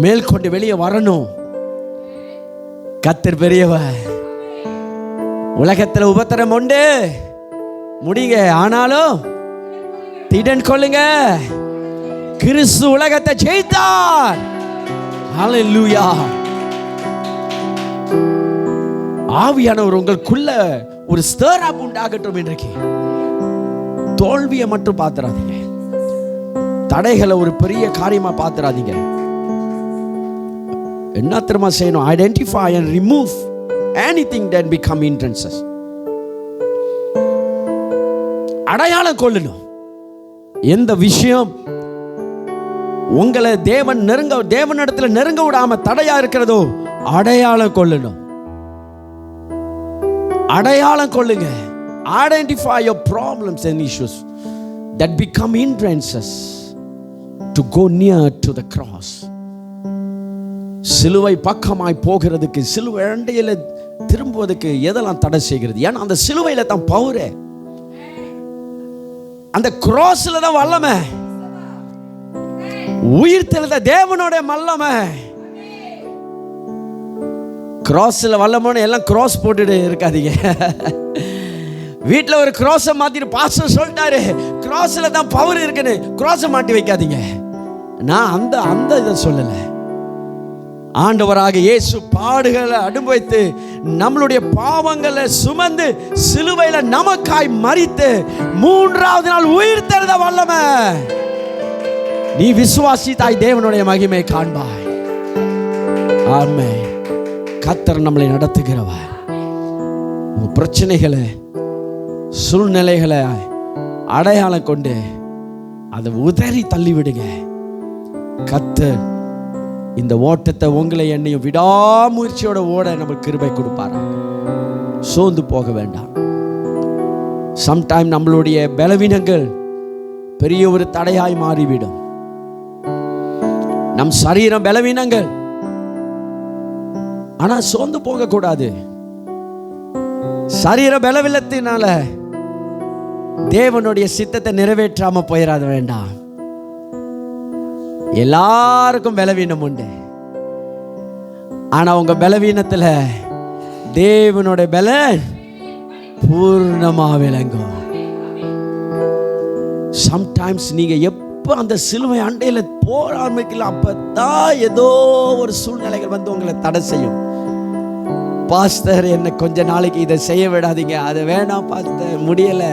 மேல்கொண்டு வெளியே வரணும். கர்த்தர் பெரியவர். உலகத்தில் உபத்திரம் உண்டு, முடிங்க. ஆனாலும் திடன் கொள்ளுங்க, கிறிஸ்து உலகத்தை ஜெயித்தார். ஹல்லேலூயா. ஆவியானவர் உங்களுக்குள்ள ஒரு ஸ்டர் அப் உண்டாகட்டும். இன்றைக்கு தோல்வியை மட்டும் பார்த்துறாதீங்க, தடைகளை ஒரு பெரிய காரியமா பார்த்துறாதீங்க. என்ன தெரியுமா செய்யணும்? Identify and remove anything that become hindrances. அடையாளம் கொள்ளணும். எந்த விஷயம் உங்களை தேவனிடத்தில் நெருங்க விடாம தடையா இருக்கிறதோ அடையாளம் கொள்ளணும். அடையாளம் கொள்ளுங்க. Identify your problems and issues that become hindrances to go near to the cross. சிலுவை பக்கமாய் போகிறதுக்கு, சிலுவை அண்டையில திரும்புவதற்கு எதெல்லாம் தடை செய்கிறது? ஏன்னா அந்த சிலுவையில தான் பவுரே, அந்த கிராஸ்ல தான் வல்லமை, உயிர் தெழுந்த தேவனோட வல்லமை. கிராஸ்ல வல்லமான எல்லாம் கிராஸ் போட்டுட்டு இருக்காதீங்க. வீட்டில் ஒரு கிராஸை மாத்திட்டு பாஸ்டர் சொல்லிட்டாரு கிராஸ்ல தான் பவர் இருக்குன்னு கிராஸை மாட்டி வைக்காதீங்க. நான் அந்த இதை சொல்லல. ஆண்டவராக இயேசு பாடுகளை அனுபவித்து நம்மளுடைய பாவங்களை சுமந்து சிலுவையில நமக்காய் மரித்து 3வது நாள் உயிர் தெழுந்த வல்லமை. நீ விசுவாசித்தாய், தேவனுடைய மகிமை காண்பாய். ஆமென். கர்த்தர் நம்மளை நடத்துகிறவர். உங்க பிரச்சனைகளை, சூழ்நிலைகளை அடையாளம் கொண்டு அதை உதறி தள்ளி விடுங்க. கர்த்தர் இந்த ஓட்டத்தை உங்களை என்னையும் விடாமுயற்சியோட ஓட நமக்கு கிருபை கொடுப்பாரா. சோர்ந்து போக வேண்டாம். சம்டைம் நம்மளுடைய பலவீனங்கள் பெரிய ஒரு தடையாய் மாறிவிடும். நம் சரீரம் பலவீனங்கள், ஆனா சோர்ந்து போக கூடாது. சரீர பலவீனத்தினால தேவனுடைய சித்தத்தை நிறைவேற்றாம போயிடாத வேண்டாம். எல்லாருக்கும் பலவீனம் உண்டு. ஆனா உங்க பலவீனத்துல தேவனுடைய பலன் பூர்ணமா விளங்கும். சம்டைம்ஸ் நீங்க எப்ப அந்த சிலுவை அண்டையில போற ஆரம்பிக்கலாம், அப்பதான் ஏதோ ஒரு சூழ்நிலைகள் வந்து உங்களை தடை செய்யும். பாஸ்டர் என்ன கொஞ்ச நாளைக்கு இதை செய்ய விடாதீங்க, அதை வேணாம் பாஸ்டர், முடியல.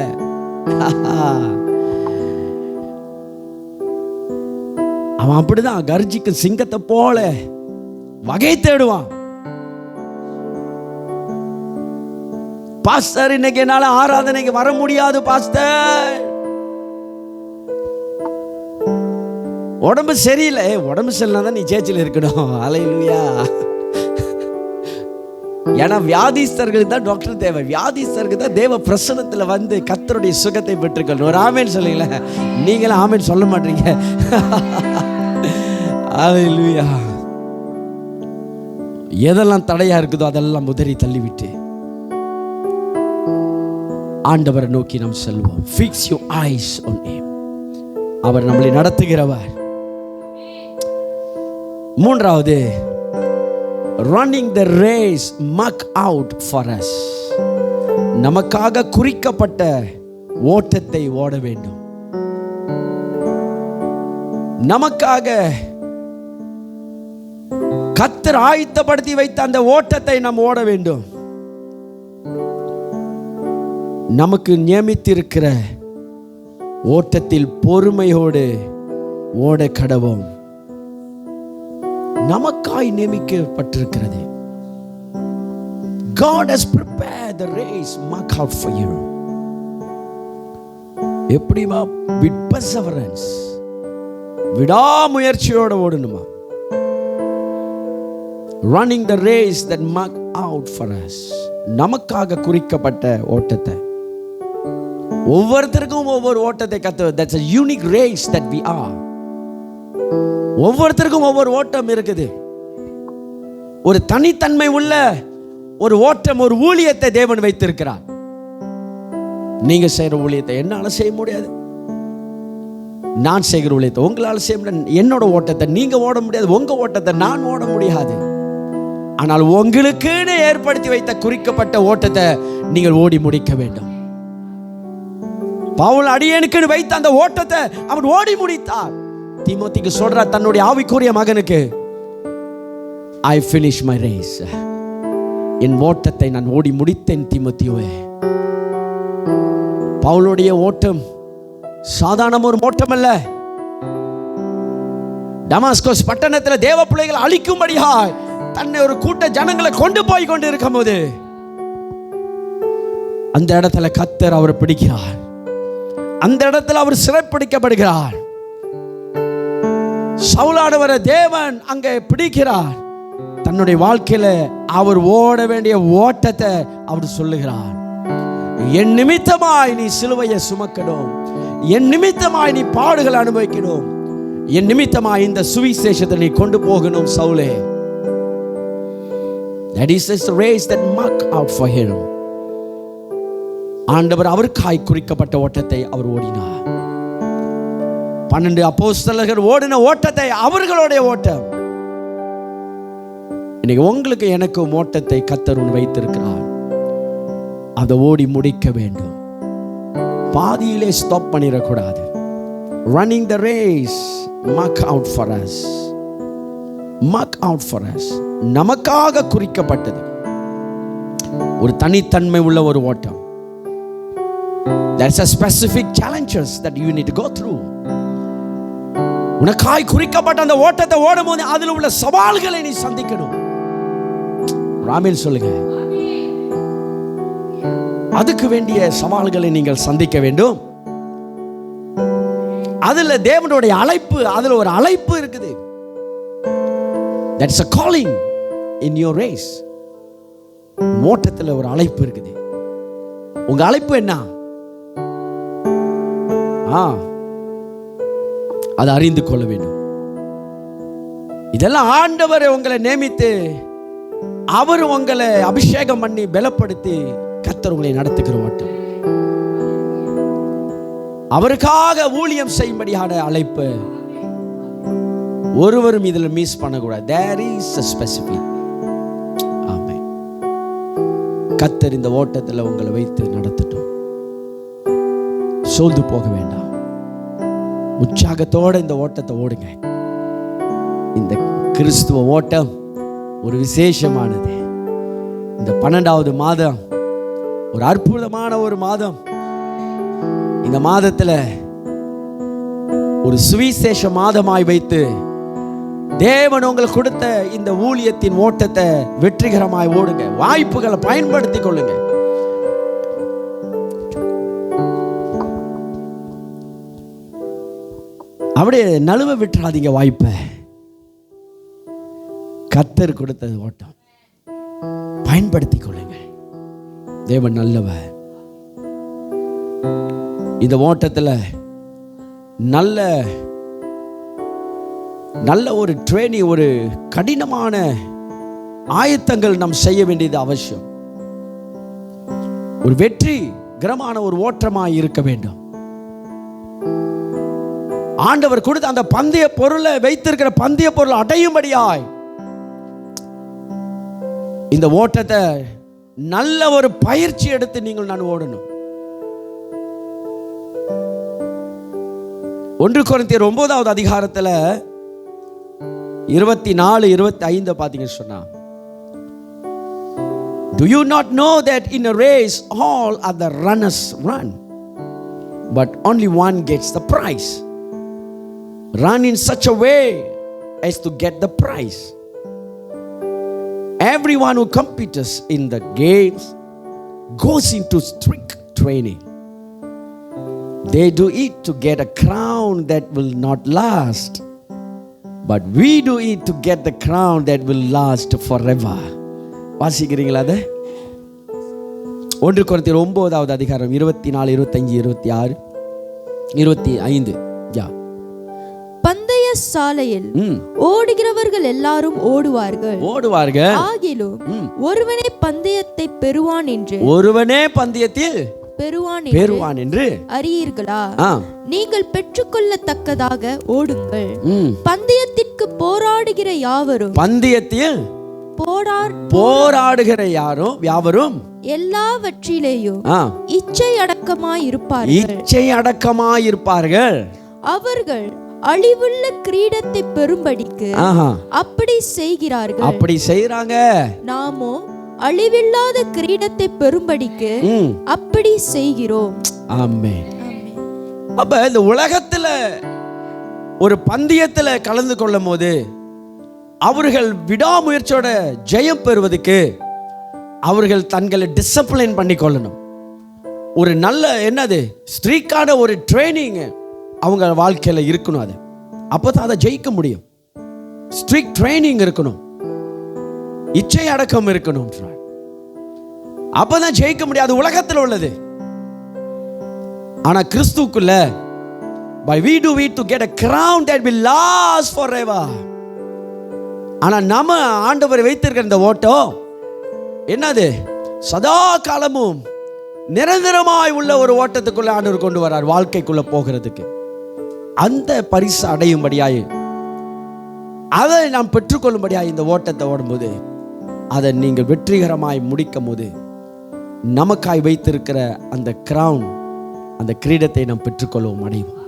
அவன் அப்படிதான் கர்ஜிக்கும் சிங்கத்தை போல வகை தேடுவான். பாஸ்டர், இன்னைக்கு என்னால ஆராதனைக்கு வர முடியாது பாஸ்டர், உடம்பு சரியில்லை. உடம்பு சரியில்லை தான் நீ சேச்சில் இருக்கணும். அல்லேலூயா. ஏன்னா வியாதிஸ்தர்களுக்கு தான் டாக்டர் தேவை, வியாதிஸ்தருக்கு தான் தேவ பிரசனத்தில் வந்து கர்த்தருடைய சுகத்தை பெற்றுக்கொள்ளணும். ஒரு ஆமேன் சொல்லுங்களேன். நீங்களும் ஆமேன் சொல்ல மாட்டீங்க. அல்லேலூயா. எதெல்லாம் தடையா இருக்குதோ அதெல்லாம் உதறி தள்ளிவிட்டு ஆண்டவரை நோக்கி நாம் செல்வோம். Fix your eyes on him. அவர் நம்மளை நடத்துகிறவர். மூன்றாவது, running the race mark out for us. நமக்காக குறிக்கப்பட்ட ஓட்டத்தை ஓட வேண்டும். நமக்காக கர்த்தர் ஆயத்தப்படுத்தி வைத்த அந்த ஓட்டத்தை நாம் ஓட வேண்டும். நமக்கு நியமித்திருக்கிற ஓட்டத்தில் பொறுமையோடு ஓட கடவோம். நமக்காய் நியமிக்கப்பட்டிருக்கிறது. God has prepared the race, mark out for you. எப்படிமா? with perseverance, விடாமுயற்சியோட ஓடணுமா? running the race that mark out for us. நமக்காக குறிக்கப்பட்ட ஓட்டத்தை. ஒவ்வொருத்தருக்கும் ஒவ்வொரு ஓட்டத்தை கத்து. That's a unique race that we are. ஒவ்வொருத்தருக்கும் ஒவ்வொரு ஓட்டம் இருக்குது. ஒரு தனித்தன்மை உள்ள ஒரு ஓட்டம், ஒரு ஊழியத்தை தேவன் வைத்திருக்கிறார். நீங்க செய்யற ஊழியத்தை என்னால செய்ய முடியாது. நான் செய்கிற ஊழியத்தை உங்களால செய்ய முடியாது. என்னோட ஓட்டத்தை நீங்க ஓட முடியாது. உங்க ஓட்டத்தை நான் ஓட முடியாது. ஆனால் உங்களுக்குன்னு ஏற்படுத்தி வைத்த குறிக்கப்பட்ட ஓட்டத்தை நீங்கள் ஓடி முடிக்க வேண்டும். பவுல் அடியேனுக்கு வைத்த அந்த ஓட்டத்தை அவன் ஓடி முடித்தார். தீமோத்திக்கு சொல்றார் தன்னுடைய ஆவிக்குரிய மகனுக்கு, I finish my race. என் ஓட்டத்தை நான் ஓடி முடித்தேன் தீமோத்தியோவே. பவுலுடைய ஓட்டம் சாதாரண ஒரு ஓட்டம் அல்ல. டமாஸ்கஸ் பட்டணத்தில் தேவ பிள்ளைகளை அழிக்கும்படியாய் தன்னை ஒரு கூட்ட ஜனங்களை கொண்டு போய் கொண்டு இருக்கும் போது அந்த இடத்துல கர்த்தர் அவரை பிடிக்கிறார். அந்த இடத்துல அவர் சிறைப்பிடிக்கப்படுகிறார். சவுலானவரை தேவன் அங்கே பிடிக்கிறார். தன்னுடைய வாழ்க்கையில அவர் ஓட வேண்டிய ஓட்டத்தை அவர் சொல்லுகிறார். என் நிமித்தமாய் நீ சிலுவையை சுமக்கணும், என் நிமித்தமாய் நீ பாடுகள் அனுபவிக்கணும், என் நிமித்தமாய் இந்த சுவிசேஷத்தை நீ கொண்டு போகணும் சவுலே. That is the race that mark out for him. ஆண்டவர் அவருக்காய் குறிக்கப்பட்ட ஓட்டத்தை அவர் ஓடினார். 12 அப்போஸ்தலர்கள் ஓடின ஓட்டத்தை அவர்களுடைய ஓட்டம். இன்னைக்கு உங்களுக்கு எனக்கும் ஓட்டத்தை கர்த்தர் வைத்திருக்கிறார். அதை ஓடி முடிக்க வேண்டும். பாதியிலே ஸ்டாப் பண்ணிடக்கூடாது. running the race mark out for us. mark out for us. நமக்காக குறிக்கப்பட்டது ஒரு தனித்தன்மை உள்ள ஒரு ஓட்டம். There's a specific challenges that you need to go through. உனக்காய் குறிக்கப்பட்ட அந்த ஓட்டத்தை ஓடும்போது அதில் உள்ள சவால்களை நீ சந்திக்கணும். ராமேல் சொல்லுங்க. அதுக்கு வேண்டிய சவால்களை நீங்கள் சந்திக்க வேண்டும். அதுல தேவனுடைய அழைப்பு, அதுல ஒரு அழைப்பு இருக்குது. That's a calling in your race. ஓட்டத்தில் ஒரு அழைப்பு இருக்குது. உங்க அழைப்பு என்ன? அதை அறிந்து கொள்ள வேண்டும். இதெல்லாம் ஆண்டவர் உங்களை நியமித்து அவர் உங்களை அபிஷேகம் பண்ணி பலப்படுத்தி கர்த்தர் உங்களை நடத்துகிற ஓட்டம். அவருக்காக ஊழியம் செய்யும்படியான அழைப்பு. ஒருவரும் இதில் மிஸ் பண்ணக்கூடாது. There is a specific. ஆமென். கர்த்தர் இந்த ஓட்டத்தில் உங்களை வைத்து நடத்தட்டும். சோர்ந்து போக வேண்டாம். உற்சாகத்தோட இந்த ஓட்டத்தை ஓடுங்க. இந்த கிறிஸ்துவ ஓட்டம் ஒரு விசேஷமானது. இந்த 12வது மாதம் ஒரு அற்புதமான ஒரு மாதம். இந்த மாதத்துல ஒரு சுவிசேஷ மாதமாய் வைத்து தேவன் உங்களுக்கு கொடுத்த இந்த ஊழியத்தின் ஓட்டத்தை வெற்றிகரமாய் ஓடுங்க. வாய்ப்புகளை பயன்படுத்திக் கொள்ளுங்க. அப்படியே நழுவ விட்டுறாதீங்க வாய்ப்பை. கர்த்தர் கொடுத்தது ஓட்டம், பயன்படுத்திக் கொள்ளுங்க. தேவன் நல்லவர். இந்த ஓட்டத்தில் நல்ல நல்ல ஒரு ட்ரெயினிங், ஒரு கடினமான ஆயத்தங்கள் நாம் செய்ய வேண்டியது அவசியம். ஒரு வெற்றிகரமான ஒரு ஓட்டமாய் இருக்க வேண்டும். ஆண்டவர் கொடுத்த அந்த பந்தய பொருளை வைத்திருக்கிற பந்தய பொருள் அடையும்படியாய் இந்த ஓட்டத்தை நல்ல ஒரு பயிற்சி எடுத்து நீங்கள் நான் ஓடணும். 1 கொரிந்தியர் 9வது அதிகாரத்தில் 24-25 பார்த்தீங்கன்னு சொன்னா, Do you not know that in a race all other runners run, but only one gets the prize? Run in such a way as to get the prize. Everyone who competes in the games goes into strict training. They do it to get a crown that will not last, but we do it to get the crown that will last forever. வாசிக்கிறீங்களா? அது 1 கொரிந்தியர் 9வது அதிகாரம் 24, 25, 26, 25. பந்தய சாலையில் ஓடுகிறவர்கள் எல்லாரும் ஓடுவார்கள். ஆகிலும் ஒருவனே பந்தயத்தை பெறுவான் என்று, ஒருவனே பந்தயத்தில் பெறுவான் என்று அறியீர்களா? நீங்கள் பெற்றுக்கொள்ளத்தக்கதாக ஓடுங்கள். பந்தயத்திற்கு போராடுகிற யாவரும், பந்தயத்தில் போராடுகிற யாவரும் எல்லாவற்றிலேயும் இச்சை அடக்கமாயிருப்பார்கள். அவர்கள் அழிவுள்ள கிரீடத்தை பெறும்படிக்கு அப்படி செய்கிறார்கள். அப்படி செய்றாங்க. நாமோ அழிவில்லாத கிரீடத்தை பெறும்படிக்கு அப்படி செய்கிறோம். ஆமென். அப்ப இந்த உலகத்துல ஒரு பந்தயத்துல கலந்து கொள்ளும் போது அவர்கள் விடாமுயற்சியோட ஜெயம் பெறுவதற்கு அவர்கள் தங்களை டிசிப்ளின் பண்ணி கொள்ளணும். ஒரு நல்ல என்னது ஸ்ட்ரீக்கான ஒரு ட்ரைனிங் அவங்க வாழ்க்கையில இருக்கணும். அது அப்பதான் அதை ஜெயிக்க முடியும். ஸ்ட்ரிக்ட் ட்ரைனிங் இருக்கணும், இச்சை அடக்கம் இருக்கணும், அப்பதான் ஜெயிக்க முடியாது. உலகத்தில் உள்ளது. ஆனா கிறிஸ்துக்குள்ள by we do it to get a crown that will last forever. ஆனா நம்ம ஆண்டவர் வைத்திருக்கிற இந்த ஓட்டம் என்னது? சதா காலமும் நிரந்தரமாய் உள்ள ஒரு ஓட்டத்துக்குள்ள ஆண்டவர் கொண்டு வரார். வாழ்க்கைக்குள்ள போகிறதுக்கு அந்த பரிசு அடையும்படியாய், அதை நாம் பெற்றுக்கொள்ளும்படியாய் இந்த ஓட்டத்தை ஓடும்போது அதை நீங்கள் வெற்றிகரமாய் முடிக்கும் போது நமக்காய் வைத்திருக்கிற அந்த கிரவுன், அந்த கிரீடத்தை நாம் பெற்றுக்கொள்ளவும் அடைவோம்.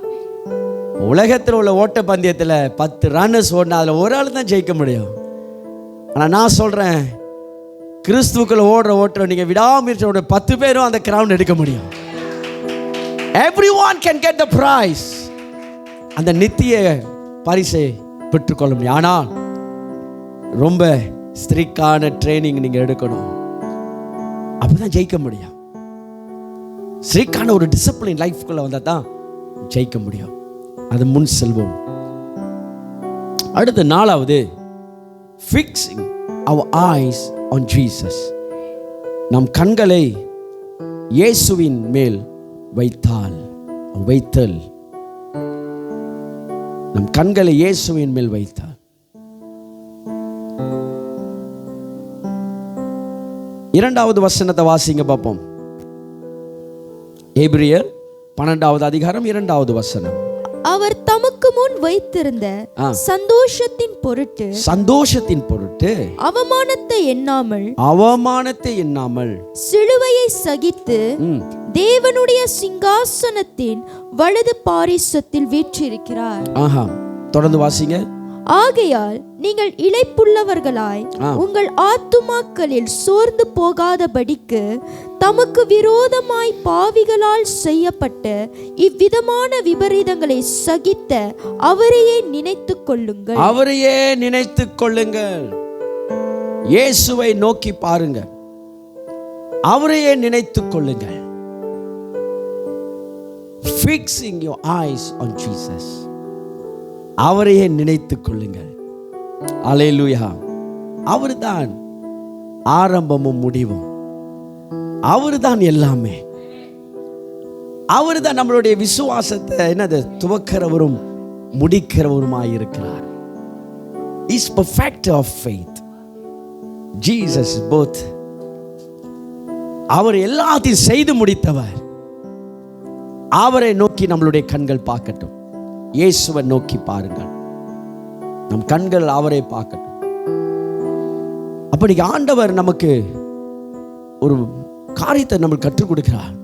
உலகத்தில் உள்ள ஓட்ட பந்தயத்தில் 10 ரன்னர்ஸ் ஓடினா அதில் ஒரு ஆள் தான் ஜெயிக்க முடியும். ஆனால் நான் சொல்கிறேன், கிறிஸ்துவுக்குள்ள ஓடுற ஓட்டுற நீங்கள் விடாமுயற்சியோட 10 பேரும் அந்த கிரவுன் எடுக்க முடியும். Everyone can get the prize. அந்த நித்திய பரிசை பெற்றுக்கொள்ள முடியும். ஆனால் ரொம்ப ஸ்ட்ரிக்டான ட்ரைனிங் நீங்கள் எடுக்கணும். அப்பதான் ஜெயிக்க முடியும். ஸ்ட்ரிக்டான ஒரு டிசிப்ளின் லைஃப்குள்ள வந்தால் தான் ஜெயிக்க முடியும். அது முன் செல்வோம். அடுத்த 4வது, fixing our eyes on Jesus. நம் கண்களை இயேசுவின் மேல் வைத்தல். நம் கண்களை இயேசுவின் மேல் வைத்தால். இரண்டாவது வசனத்தை வாசிங்க பார்ப்போம். எபிரியர் 12வது அதிகாரம் 2வது வசனம். அவர் தமக்கு முன் வைத்திருந்த சந்தோஷத்தின் பொருட்டு அவமானத்தை எண்ணாமல் சிலுவையை சகித்து தேவனுடைய சிங்காசனத்தின் வலது பாரிசத்தில் வீற்றிருக்கிறார். தொடர்ந்து வாசிங்க. ஆகையால் நீங்கள் இளைப்புள்ளவர்களாய் உங்கள் ஆத்துமாக்களில் சோர்ந்து போகாதபடிக்கு தமக்கு விரோதமாய் பாவிகளால் செய்யப்பட்ட இவ்விதமான விபரீதங்களை சகித்த அவரையே நினைத்துக் கொள்ளுங்கள். அவரையே நினைத்துக் கொள்ளுங்கள். இயேசுவை நோக்கி பாருங்க, அவரையே நினைத்துக் கொள்ளுங்கள். Fixing your eyes on Jesus. அவரையே நினைத்துக் கொள்ளுங்கள். அல்லேலூயா. அவர்தான் ஆரம்பமும் முடிவும், அவர்தான் எல்லாமே. அவர்தான் நம்மளுடைய விசுவாசத்தை என்னது துவக்கிறவரும் முடிக்கிறவருமாய் இருக்கிறார். Is perfecter of faith. Jesus both. அவர் எல்லாத்தையும் செய்து முடித்தவர். அவரை நோக்கி நம்மளுடைய கண்கள் பார்க்கட்டும். இயேசுவை நோக்கி பாருங்கள், நம் கண்கள் அவரை பார்க்கட்டும். அப்படி ஆண்டவர் நமக்கு ஒரு காரியத்தை நம்ம கற்றுக் கொடுக்கிறார்.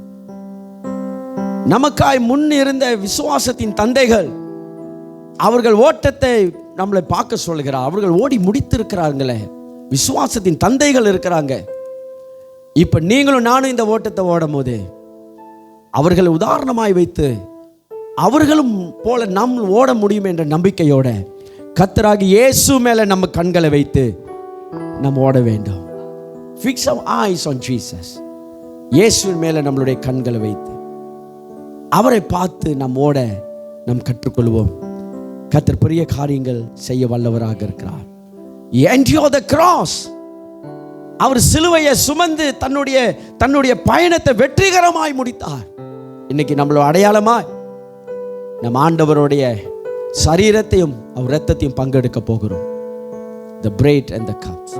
நமக்காய் முன் இருந்த விசுவாசத்தின் தந்தைகள் அவர்கள் ஓட்டத்தை நம்மளை பார்க்க சொல்கிறார். அவர்கள் ஓடி முடித்திருக்கிறார்களே, விசுவாசத்தின் தந்தைகள் இருக்கிறாங்க. இப்ப நீங்களும் நானும் இந்த ஓட்டத்தை ஓடும் போது அவர்களை உதாரணமாய் வைத்து அவர்களும் போல நாம் ஓட முடியும் என்ற நம்பிக்கையோட கர்த்தராகிய இயேசு மேல நம்ம கண்களை வைத்து நாம் ஓட வேண்டும். Fix our eyes on Jesus. இயேசுவின் மேல நம்மளுடைய கண்களை வைத்து அவரை பார்த்து நாம் ஓட நாம் கற்றுக்கொள்வோம். கர்த்தர் பெரிய காரியங்கள் செய்ய வல்லவராக இருக்கிறார். Endure the cross. அவர் சிலுவையை சுமந்து தன்னுடைய பயணத்தை வெற்றிகரமாய் முடித்தார். இன்னைக்கு நம்மளோட அடையாளமாய் நம் ஆண்டவருடைய சரீரத்தையும் அவர் இரத்தத்தையும் பங்கெடுக்க போகிறோம். The bread and the cups.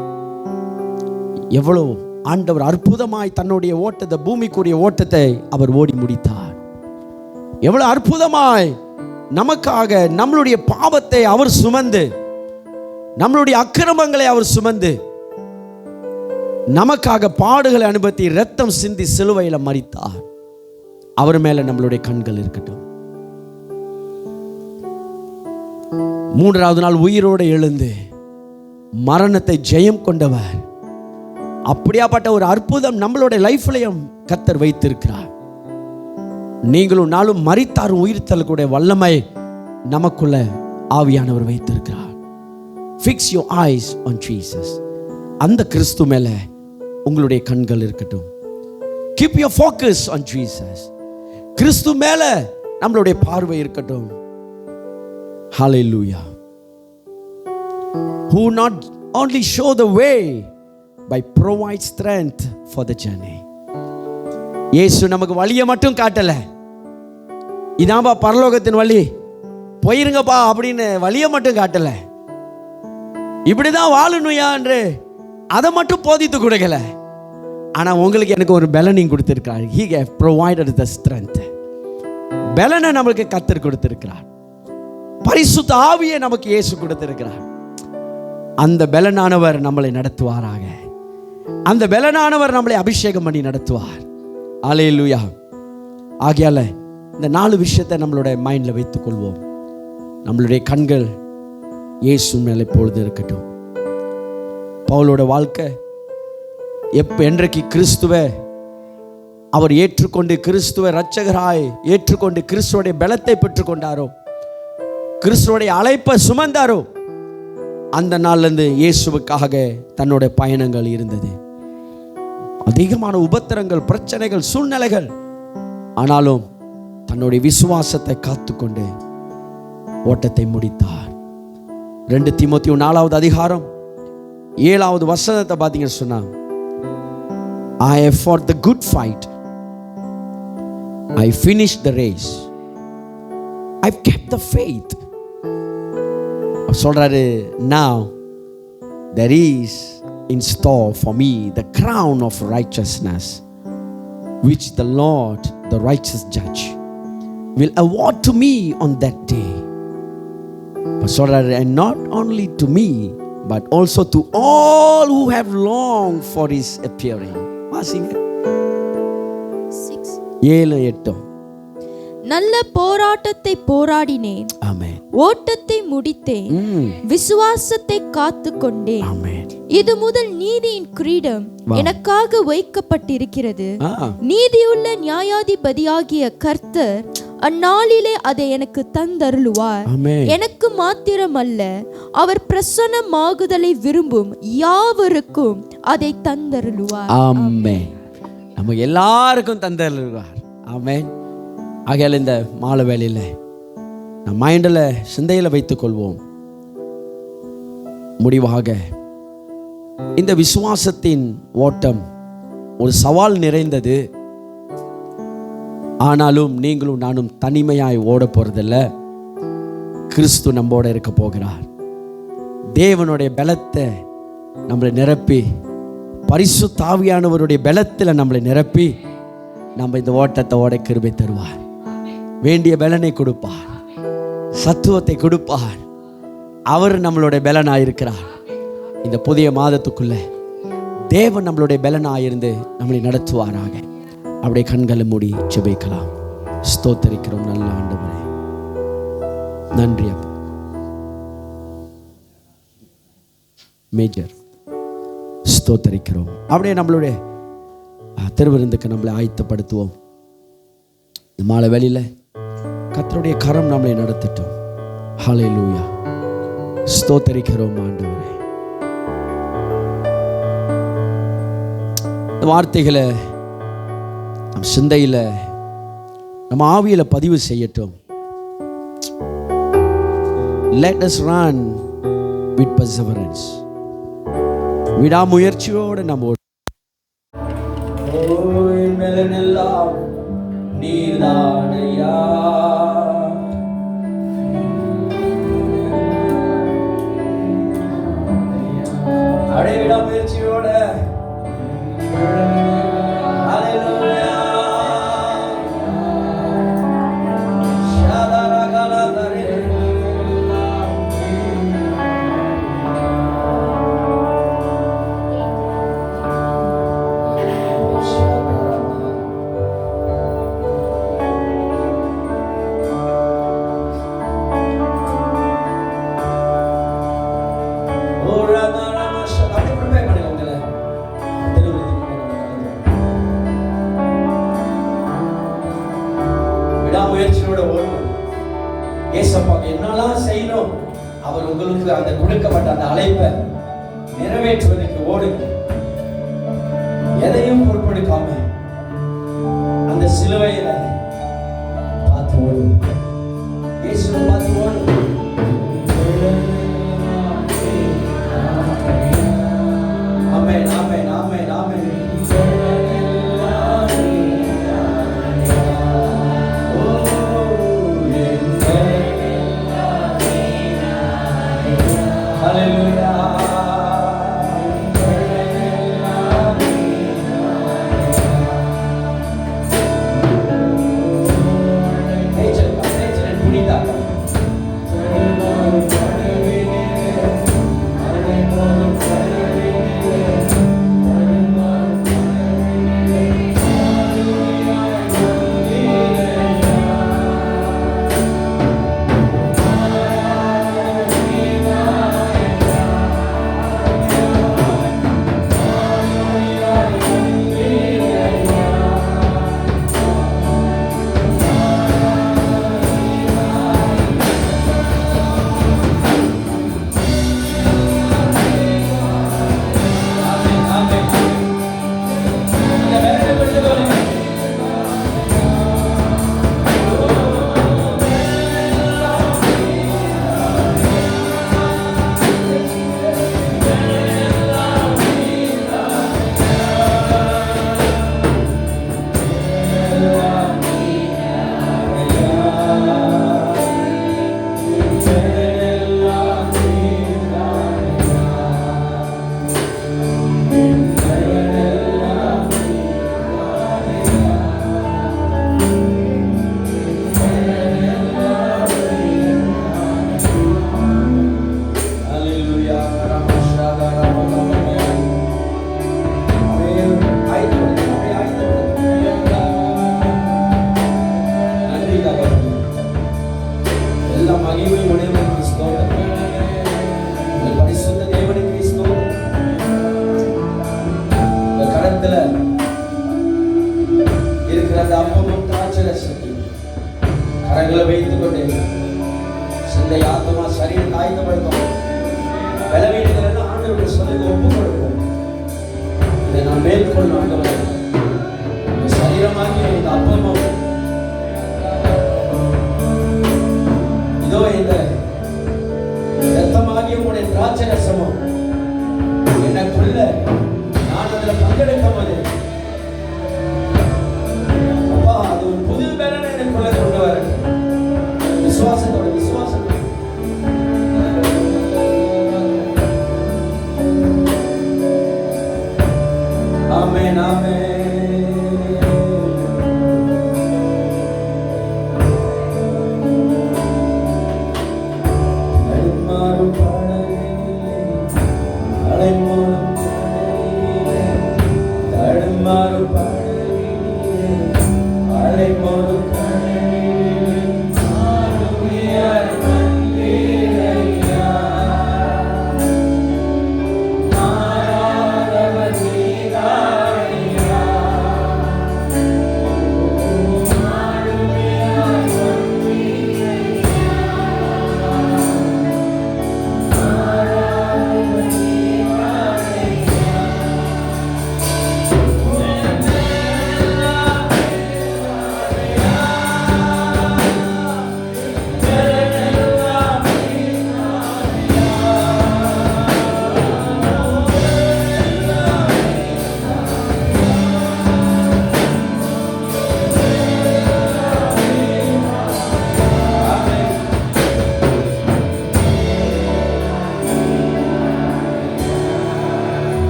எவ்வளவு ஆண்டவர் அற்புதமாய் தன்னுடைய ஓட்டத்தை, பூமிக்குரிய ஓட்டத்தை அவர் ஓடி முடித்தார். எவ்வளவு அற்புதமாய் நமக்காக நம்மளுடைய பாவத்தை அவர் சுமந்து, நம்மளுடைய அக்கிரமங்களை அவர் சுமந்து, நமக்காக பாடுகளை அனுபவித்து இரத்தம் சிந்தி சிலுவையில மரித்தார். அவர் மேல நம்மளுடைய கண்கள் இருக்கட்டும். மூன்றாவது நாள் உயிரோடு எழுந்து மரணத்தை ஜெயம் கொண்டவர். அப்படியாப்பட்ட ஒரு அற்புதம் நம்மளுடைய லைஃப்லயும் கர்த்தர் வைத்திருக்கிறார். நீங்களும் நாளும் மரித்தாரும் உயிர்த்தலுடைய வல்லமை நமக்குள்ள ஆவியானவர் வைத்திருக்கிறார். Fix your eyes on Jesus. அந்த கிறிஸ்து மேல உங்களுடைய கண்கள் இருக்கட்டும். Keep your focus on Jesus. கிறிஸ்து மேல நம்மளுடைய பார்வை இருக்கட்டும். Hallelujah. Who not only show the way by provide strength for the journey. இயேசு நமக்கு வழியை மட்டும் காட்டல, இதான்பா பரலோகத்தின் வழி, போயிருங்கப்பா அப்படின்னு வழியை மட்டும் காட்டல, இப்படிதான் வாழணுயா என்று அதை மட்டும் போதித்து கொடுக்கல. ஆனா உங்களுக்கு எனக்கு ஒரு பலனையும் கொடுத்திருக்கிறார். He have provided the strength. பலனை நமக்கு கர்த்தர் கொடுத்திருக்கிறார். பரிசுத்த ஆவியை நமக்கு இயேசு கொடுத்திருக்கிறார். அந்த பலனானவர் நம்மளை நடத்துவாராக. அந்த பலனானவர் நம்மளை அபிஷேகம் பண்ணி நடத்துவார். அல்லேலூயா. ஆகையால இந்த 4 விஷயத்தை நம்மளுடைய மைண்ட்ல வைத்துக் கொள்வோம். நம்மளுடைய கண்கள் இயேசு மேலே பொழுது இருக்கட்டும். பவுலோட வாழ்க்கை என்றைக்கு கிறிஸ்துவை அவர் ஏற்றுக்கொண்டு கிறிஸ்துவை இரட்சகராய் ஏற்றுக்கொண்டு கிறிஸ்துவோடைய பலத்தை பெற்றுக்கொண்டாரோ, கிறிஸ்துவோடைய அழைப்பை சுமந்தாரோ, அந்த நாள்லேருந்து இயேசுவுக்காக தன்னுடைய பயணங்கள் இருந்தது. அதிகமான உபத்திரங்கள், பிரச்சனைகள், சூழ்நிலைகள், ஆனாலும் தன்னுடைய விசுவாசத்தை காத்துக்கொண்டு ஓட்டத்தை முடித்தார். 2 தீமோத்தேயு 4வது அதிகாரம் 7வது வசனத்தை பார்த்தீங்கன்னு சொன்னா, I have fought the good fight, I finished the race, I've kept the faith. சொல்றாரு, now there is in store for me the crown of righteousness which the Lord, the righteous judge, will award to me on that day. சொல்றாரு, and not only to me but also to all who have longed for his appearing. வாசிங்க 7-8. நல்ல போராட்டத்தை போராடினேன், ஆமென். ஓட்டத்தை முடித்தேன், விசுவாசத்தை காத்து கொண்டேன். ஆமென். இது முதல் நீதியின் கிரீடம் எனக்காக வைக்கப்பட்டிருக்கிறது. நீதியுள்ள நியாயாதிபதியாகிய கர்த்தர் அந்நாளிலே அதை எனக்கு தந்தருளுவார். ஆமென். எனக்கு மாத்திரமல்ல, அவர் பிரசன்னமாகுதலை விரும்பும் யாவருக்கும் அதை தந்தருளுவார். ஆமென். நமக்கு எல்லாருக்கும் தந்தருளுவார். ஆமென். ஆகையால் இந்த மாலை வேளையில் நம்ம மைண்டில் சிந்தையில் வைத்துக் கொள்வோம். முடிவாக இந்த விசுவாசத்தின் ஓட்டம் ஒரு சவால் நிறைந்தது. ஆனாலும் நீங்களும் நானும் தனிமையாய் ஓட போறதில்ல. கிறிஸ்து நம்மோட இருக்க போகிறார். தேவனுடைய பலத்தை நம்மளை நிரப்பி, பரிசுத்த ஆவியானவருடைய பலத்தில் நம்மளை நிரப்பி நம்ம இந்த ஓட்டத்தை ஓட கிருபை தருவார். வேண்டிய பலனை கொடுப்பார், சத்துவத்தை கொடுப்பார். அவர் நம்மளுடைய பலனாயிருக்கிறார். இந்த புதிய மாதத்துக்குள்ள தேவன் நம்மளுடைய பலனாயிருந்து நம்மளை நடத்துவாராக. அப்படியே கண்களை மூடி ஜெபிக்கலாம். ஸ்தோத்தரிக்கிறோம் நல்ல ஆண்டவரே, நன்றி அப்பா. மேஜர் ஸ்தோத்தரிக்கிறோம். அப்படியே நம்மளுடைய திருவிருந்துக்கு நம்மளை ஆயத்தப்படுத்துவோம். இந்த மாலை வேளையில் கர்த்தருடைய கரம் நம்மளை நடத்தட்டும். ஹல்லேலூயா. ஸ்தோத்தரிக்கிறோம் ஆண்டவரே. இந்த வார்த்தைகளை நம் சிந்தையில், நம்ம ஆவியில் பதிவு செய்யட்டும். Let us run with perseverance. விடாமுயற்சியோடு நம்ம நீர்தானையா அடைய விடாமுயற்சியோட முயற்சியோட ஓடும். ஏசப்பாக்கு என்னெல்லாம் செய்யணும், அவர் உங்களுக்கு அந்த கொடுக்கப்பட்ட அந்த அழைப்பை நிறைவேற்றுவதற்கு ஓடுங்க. எதையும் பொருட்படுத்தாம அந்த சிலுவையில பார்த்து ஓடுங்க. இயேசுவை பார்த்து ஓடுங்க. ஆமென், ஆமென், ஆமென், ஆமென். இருக்கிற அந்த அப்பமும் திராட்சரசத்தையும் கரங்களை வைத்துக் கொண்டு சிந்தை ஆத்மா சரீரம் ஆயுதப்படுத்தும் பலவீனங்கள் எல்லாம் ஆண்டவருடைய சொல்லுக்கு ஒப்புக் கொடுப்போம். இதை நான் மேற்கொள்ளும் ஆண்டவரே, சரீரமாகிய இந்த அப்பமும் இதோ இந்த ரத்தமாகிய உடைய திராட்சரசமும் எனக்குள்ள நான் அதில் பங்கெடுக்கும் போது அப்பா அது ஒரு புது பலனை எனக்குள்ள கொண்டு வர விசுவாசத்தோட விசுவாசம். ஆமென் ஆமென்.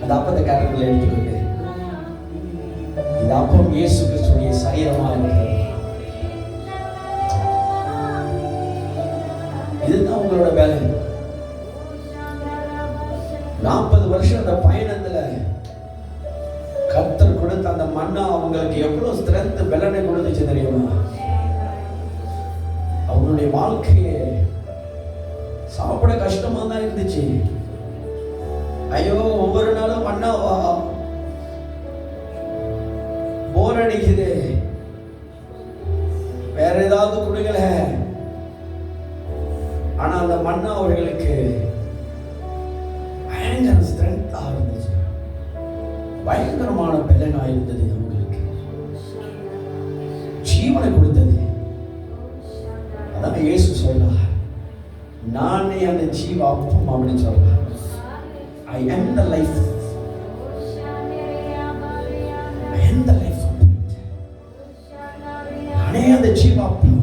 அந்த அப்பத்தை கரங்களை எடுத்துக்கொண்டு இந்த அப்பம் இயேசு கிறிஸ்துவின் சரீரமாக இருக்கிறது. இதுதான் உங்களோட வேலை. 40 வருஷம் அந்த பயணத்துல கர்த்தர் கொடுத்த அந்த மன்னா அவங்களுக்கு எவ்வளவு ஸ்ட்ரென்த் பலனை கொடுத்துச்சு தெரியுமா? அவங்களுடைய வாழ்க்கையை சாப்பிட கஷ்டமா தான் இருந்துச்சு. ஐயோ ஒவ்வொரு நாளும் மன்னாவா, போர் அடிக்குது, வேற ஏதாவது கொடுக்கல. ஆனா அந்த மன்னா அவர்களுக்கு பயங்கர ஸ்ட்ரென்த்தா இருந்துச்சு, பயங்கரமான பலனா இருந்தது, அவங்களுக்கு ஜீவனை கொடுத்தது. அதான் இயேசு சொல்றார், நானே அந்த ஜீவ அப்பம் அப்படின்னு சொல்றார். I am the life. I am the life of it. நானே அந்த ஜீவ அப்பம்.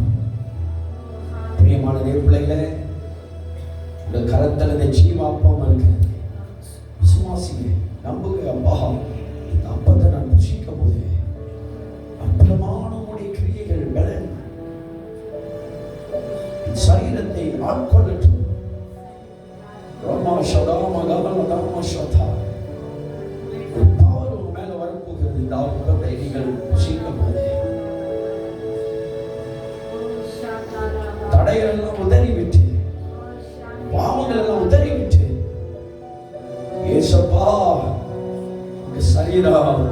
பிரியமான தேவ பிள்ளைகளே, இந்த கரத்தில் இந்த ஜீவ அப்பம் இருக்கிறது. விசுவாசிங்க, நம்புங்க. அப்பா, இந்த அப்பத்தை நான் புசிக்கும் போது அற்புதமான உடைய கிரியைகள் பலன் சரீரத்தை ஆட்கொள்ளட்டும். ஒரு பவர் உங்க மேல வரப்போகிறது. இந்த அப்பத்தை நீங்கள் புசிக்கும் போது தடைகள் எல்லாம் உதறி விட்டு, பாவங்கள் எல்லாம் உதறி விட்டு, ஏசப்பா உங்க சரீரம்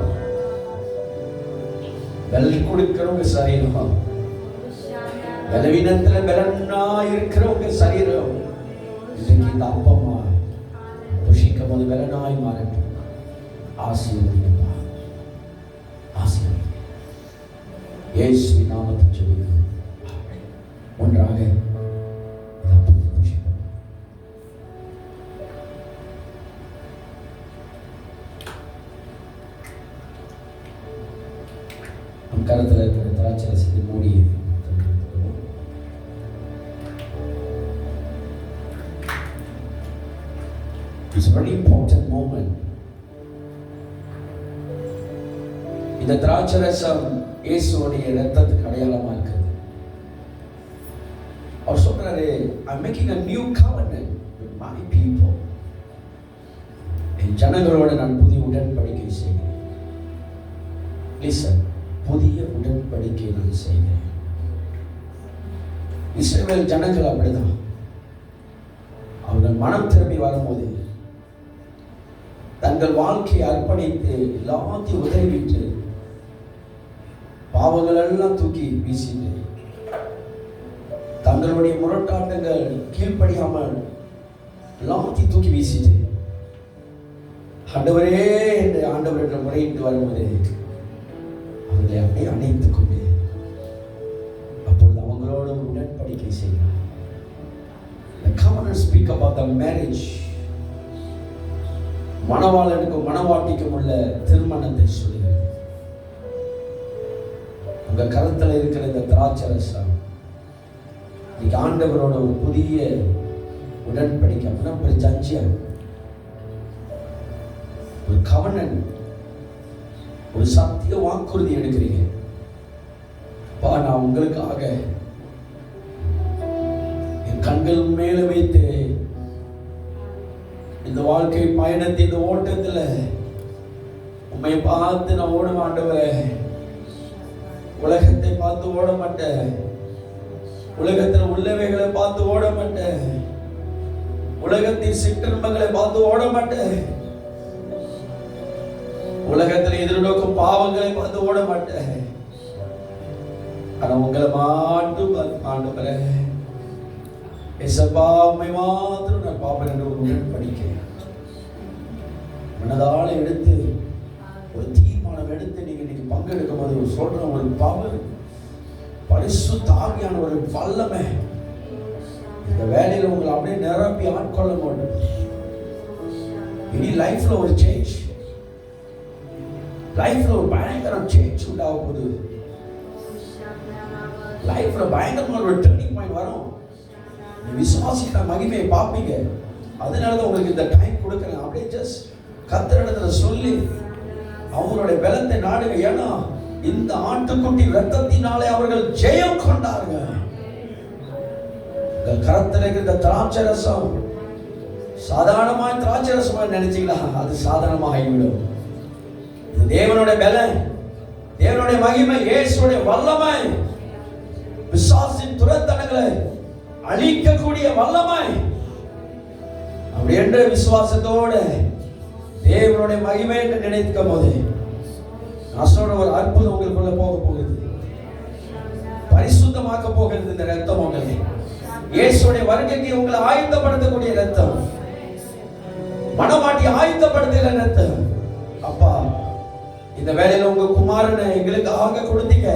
பலன் கொடுக்கிறவங்க சரீரம், பலவீனத்துல பலனா இருக்கிறவங்க சரீரம் இன்னைக்கு இந்த அப்பமா புஷிக்கும் போது பலனாய் மாறட்டும். ஆசீர்வதிப்பா, ஆசீர்வதி. இயேசு நாமத்தில் ஜெபிக்கிறோம். ஒன்றாக நம் கருத்தில் இருக்கிற திராட்சரசத்தை மூடியது. It's a very important moment. இந்த திராட்சரசம் இயேசுவுடைய இரத்தத்துக்கு அடையாளமா இருக்குது. அவர் சொல்றாரு, சொல்றாரு, I'm making a new covenant with my people. என் ஜனங்களோட நான் புதிய உடன்படிக்கை செய்கிறேன். Listen, புதிய உடன்படிக்கை நான் செய்கிறேன். இஸ்ரவேல் ஜனங்கள் அப்படிதான். அவர்கள் மனம் திரும்பி வரும்போது தங்கள் வாழ்க்கையை அர்ப்பணித்து எல்லாத்தையும் உதறிவிட்டு பாவங்கள் எல்லாம் தூக்கி வீசிட்டு தங்களுடைய முரட்டாட்டங்கள் கீழ்ப்படியாமல் எல்லாத்தையும் தூக்கி வீசிட்டு ஆண்டவரே என்று ஆண்டவரிடம் முறையிட்டு வரும்போது அவர்களை அப்படியே அணைத்துக் கொண்டு அப்பொழுது அவங்களோட உடன்படிக்கை செய்கிறார். The covenant speak about the marriage. மணவாளனுக்கும் மணவாட்டிக்கும் உள்ள திருமணத்தை சொல்லுகிறது. உங்க கருத்துல இருக்கிற இந்த திராட்சரசம் இன்னைக்கு ஆண்டவரோட ஒரு புதிய உடன்படிக்கை அப்படின்னா ஒரு ஜட்ஜியா ஒரு கவர்னன் ஒரு சத்திய வாக்குறுதி எடுக்கிறீங்க. பா, நான் உங்களுக்காக என் கண்கள் மேல வைத்து இந்த வாழ்க்கை பயணத்தை இந்த ஓட்டத்துல உண்மை பார்த்து நான் ஓட மாட்டவரே. உலகத்தை பார்த்து ஓட மாட்டேன். உலகத்தில் உள்ளவைகளை பார்த்து ஓட மாட்டேன். உலகத்தின் சிற்றின்பங்களை பார்த்து ஓட மாட்டேன். உலகத்தில் எதிர்நோக்கும் பாவங்களை பார்த்து ஓட மாட்டேன். ஆனா உங்களை மாட்டும் ஆண்டவரே, எசப்பா உம்மை மாத்திரம் நான் பாப்பேன் என்று ஒரு உடன்படிக்கிறேன். மனதால எடுத்து ஒரு தீர்மானம் எடுத்து நீங்க இன்னைக்கு பங்கெடுக்கும் போது சொல்ற ஒரு பவர், பரிசுத்த ஆவியான ஒரு வல்லமை இந்த வேலையில உங்களை அப்படியே நிரப்பி ஆட்கொள்ள மாட்டோம். இனி லைஃப்ல ஒரு சேஞ்ச், லைஃப்ல ஒரு பயங்கர சேஞ்ச் உண்டாக போகுது. லைஃப்ல பயங்கரமான ஒரு டர்னிங் பாயிண்ட் வரும். நீ விசுவாசிக்கிற மகிமையை பார்ப்பீங்க. அதனாலதான் உங்களுக்கு இந்த டைம் கொடுக்குறேன். அப்படியே ஜஸ்ட் கர்த்தரிடத்துல சொல்லி அவங்களுடைய பலத்தை நாடுங்க. ஏன்னா இந்த ஆட்டுக்குட்டி ரத்தத்தினாலே அவர்கள் ஜெயம் கொண்டார்கள். கரத்தில் இருக்கிற திராட்சரசம் சாதாரணமாய் திராட்சரசமா நினைச்சீங்களா? அது சாதாரணமாக ஆகிவிடும். தேவனுடைய பலன், தேவனுடைய மகிமை, இயேசுடைய வல்லமை, பிசாசின் துரத்தனங்களை அழிக்கக்கூடிய வல்லமை. அப்படி என்ற விசுவாசத்தோட தேவனுடைய மகிமை என்று நினைக்கும் போது அசோட ஒரு அற்புதம் உங்களுக்குள்ள போக போகுது. பரிசுத்தமாக்க போகிறது இந்த ரத்தம். உங்களை இயேசுடைய வருகைக்கு உங்களை ஆயத்தப்படுத்தக்கூடிய ரத்தம், மனமாட்டி ஆயத்தப்படுத்துகிற ரத்தம். அப்பா, இந்த வேலையில உங்க குமாரனை எங்களுக்காக கொடுத்தீங்க,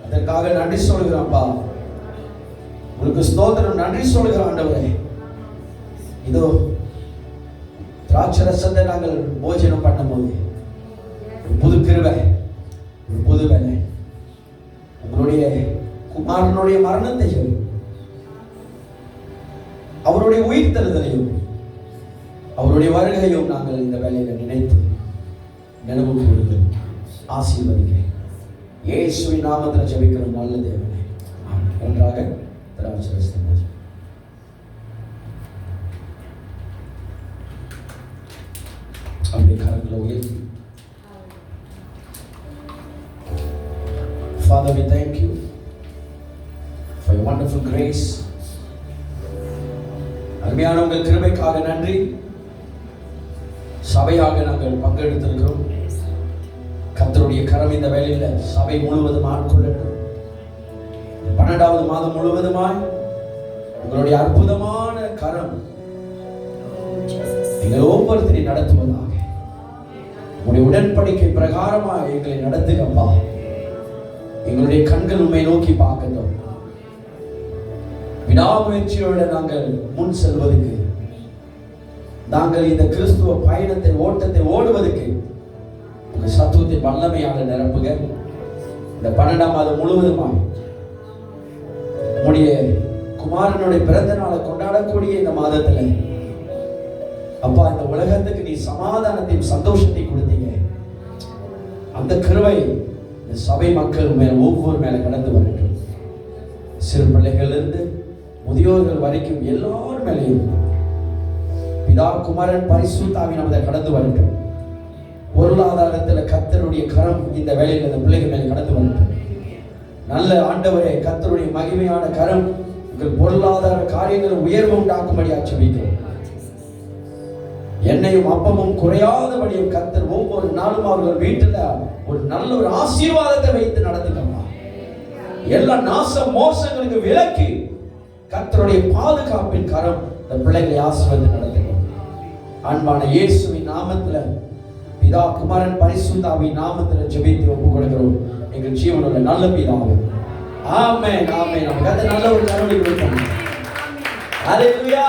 அதற்காக நன்றி சொல்கிறோம்ப்பா. உங்களுக்கு ஸ்தோத்திரம், நன்றி சொல்கிறோம் ஆண்டவரே. இதோ திராட்சரசத்தை நாங்கள் போஜனம் பண்ணும்போது ஒரு புது கிருபை, ஒரு புது வேலை, உங்களுடைய குமாரனுடைய மரணத்தையும் அவருடைய உயிர் தருதலையும் அவருடைய வருகையும் நாங்கள் இந்த வேலையில நினைத்து நினைவு கூறுங்கள். ஆசீர்வதிக்கிறேன். இயேசுவின் நாமத்தில் ஜெபிக்கிறோம் நல்ல தேவனே. ஒன்றாக திராட்சரசத்தை அப்படியே கரங்களை உயர்த்தி. Father, we thank you for your wonderful grace. அருமையான உங்கள் கிருபைக்காக நன்றி. சபையாக நாங்கள் பங்கெடுத்திருக்கிறோம். கர்த்தருடைய கரம் இந்த வேளையில சபை முழுவதும் ஆட்கொள்ளட்டும். 12வது மாதம் முழுவதுமாய் உங்களுடைய அற்புதமான கரம் எங்கள் ஒவ்வொருத்தரையும் நடத்துவதாக. உங்களுடைய உடன்படிக்கை பிரகாரமாக எங்களை நடத்துங்கப்பா. எங்களுடைய கண்கள் உண்மை நோக்கி பார்க்கட்டும். விடாமுயற்சியோட நாங்கள் முன் செல்வதற்கு, நாங்கள் இந்த கிறிஸ்துவ பயணத்தை ஓட்டத்தை ஓடுவதற்கு உங்கள் சத்துவத்தை வல்லமையாக நிரப்புக. இந்த 12ஆம் மாதம் முழுவதுமாய் உங்களுடைய குமாரனுடைய பிறந்த நாளை கொண்டாடக்கூடிய இந்த மாதத்துல அப்பா, இந்த உலகத்துக்கு நீ சமாதானத்தையும் சந்தோஷத்தையும் கொடுத்தீங்க. அந்த கிருபை இந்த சபை மக்கள் மேல ஒவ்வொரு மேல கடந்து வரட்டும். சிறு பிள்ளைகள் இருந்து முதியோர்கள் வரைக்கும் எல்லாரும் மேலேயும் பிதா குமாரன் பரிசுத்த ஆவி நம்மை கடந்து வரட்டும். பொருளாதாரத்தில் கர்த்தருடைய கரம் இந்த வேளையில் இந்த பிள்ளைகள் மேலே கடந்து வரட்டும். நல்ல ஆண்டவரே, கர்த்தருடைய மகிமையான கரம் உங்கள் பொருளாதார காரியங்கள் உயர்வு உண்டாக்கும்படி ஆட்சேபிக்கிறோம். எண்ணெயும் அப்பமும் குறையாதபடியும் கர்த்தர் ஒவ்வொரு நாளும் அவர்கள் வீட்டில் ஒரு நல்ல ஒரு ஆசீர்வாதத்தை வைத்து நடந்துக்கலாம். எல்லா நாச மோசங்களுக்கு விலக்கி கர்த்தருடைய பாதுகாப்பின் கரம் இந்த பிள்ளைகளை ஆசீர்வாதத்தை நடத்துகிறோம். அன்பான இயேசுவின் நாமத்தில் பிதா குமாரன் பரிசுத்த ஆவியின் நாமத்தில் ஜெபித்து ஒப்புக் கொடுக்கிறோம் எங்கள் ஜீவனுள்ள நல்ல பிதாவே. ஆமென் ஆமென். நமக்கு நல்ல ஒரு கருணை கொடுக்கணும். ஹல்லேலூயா.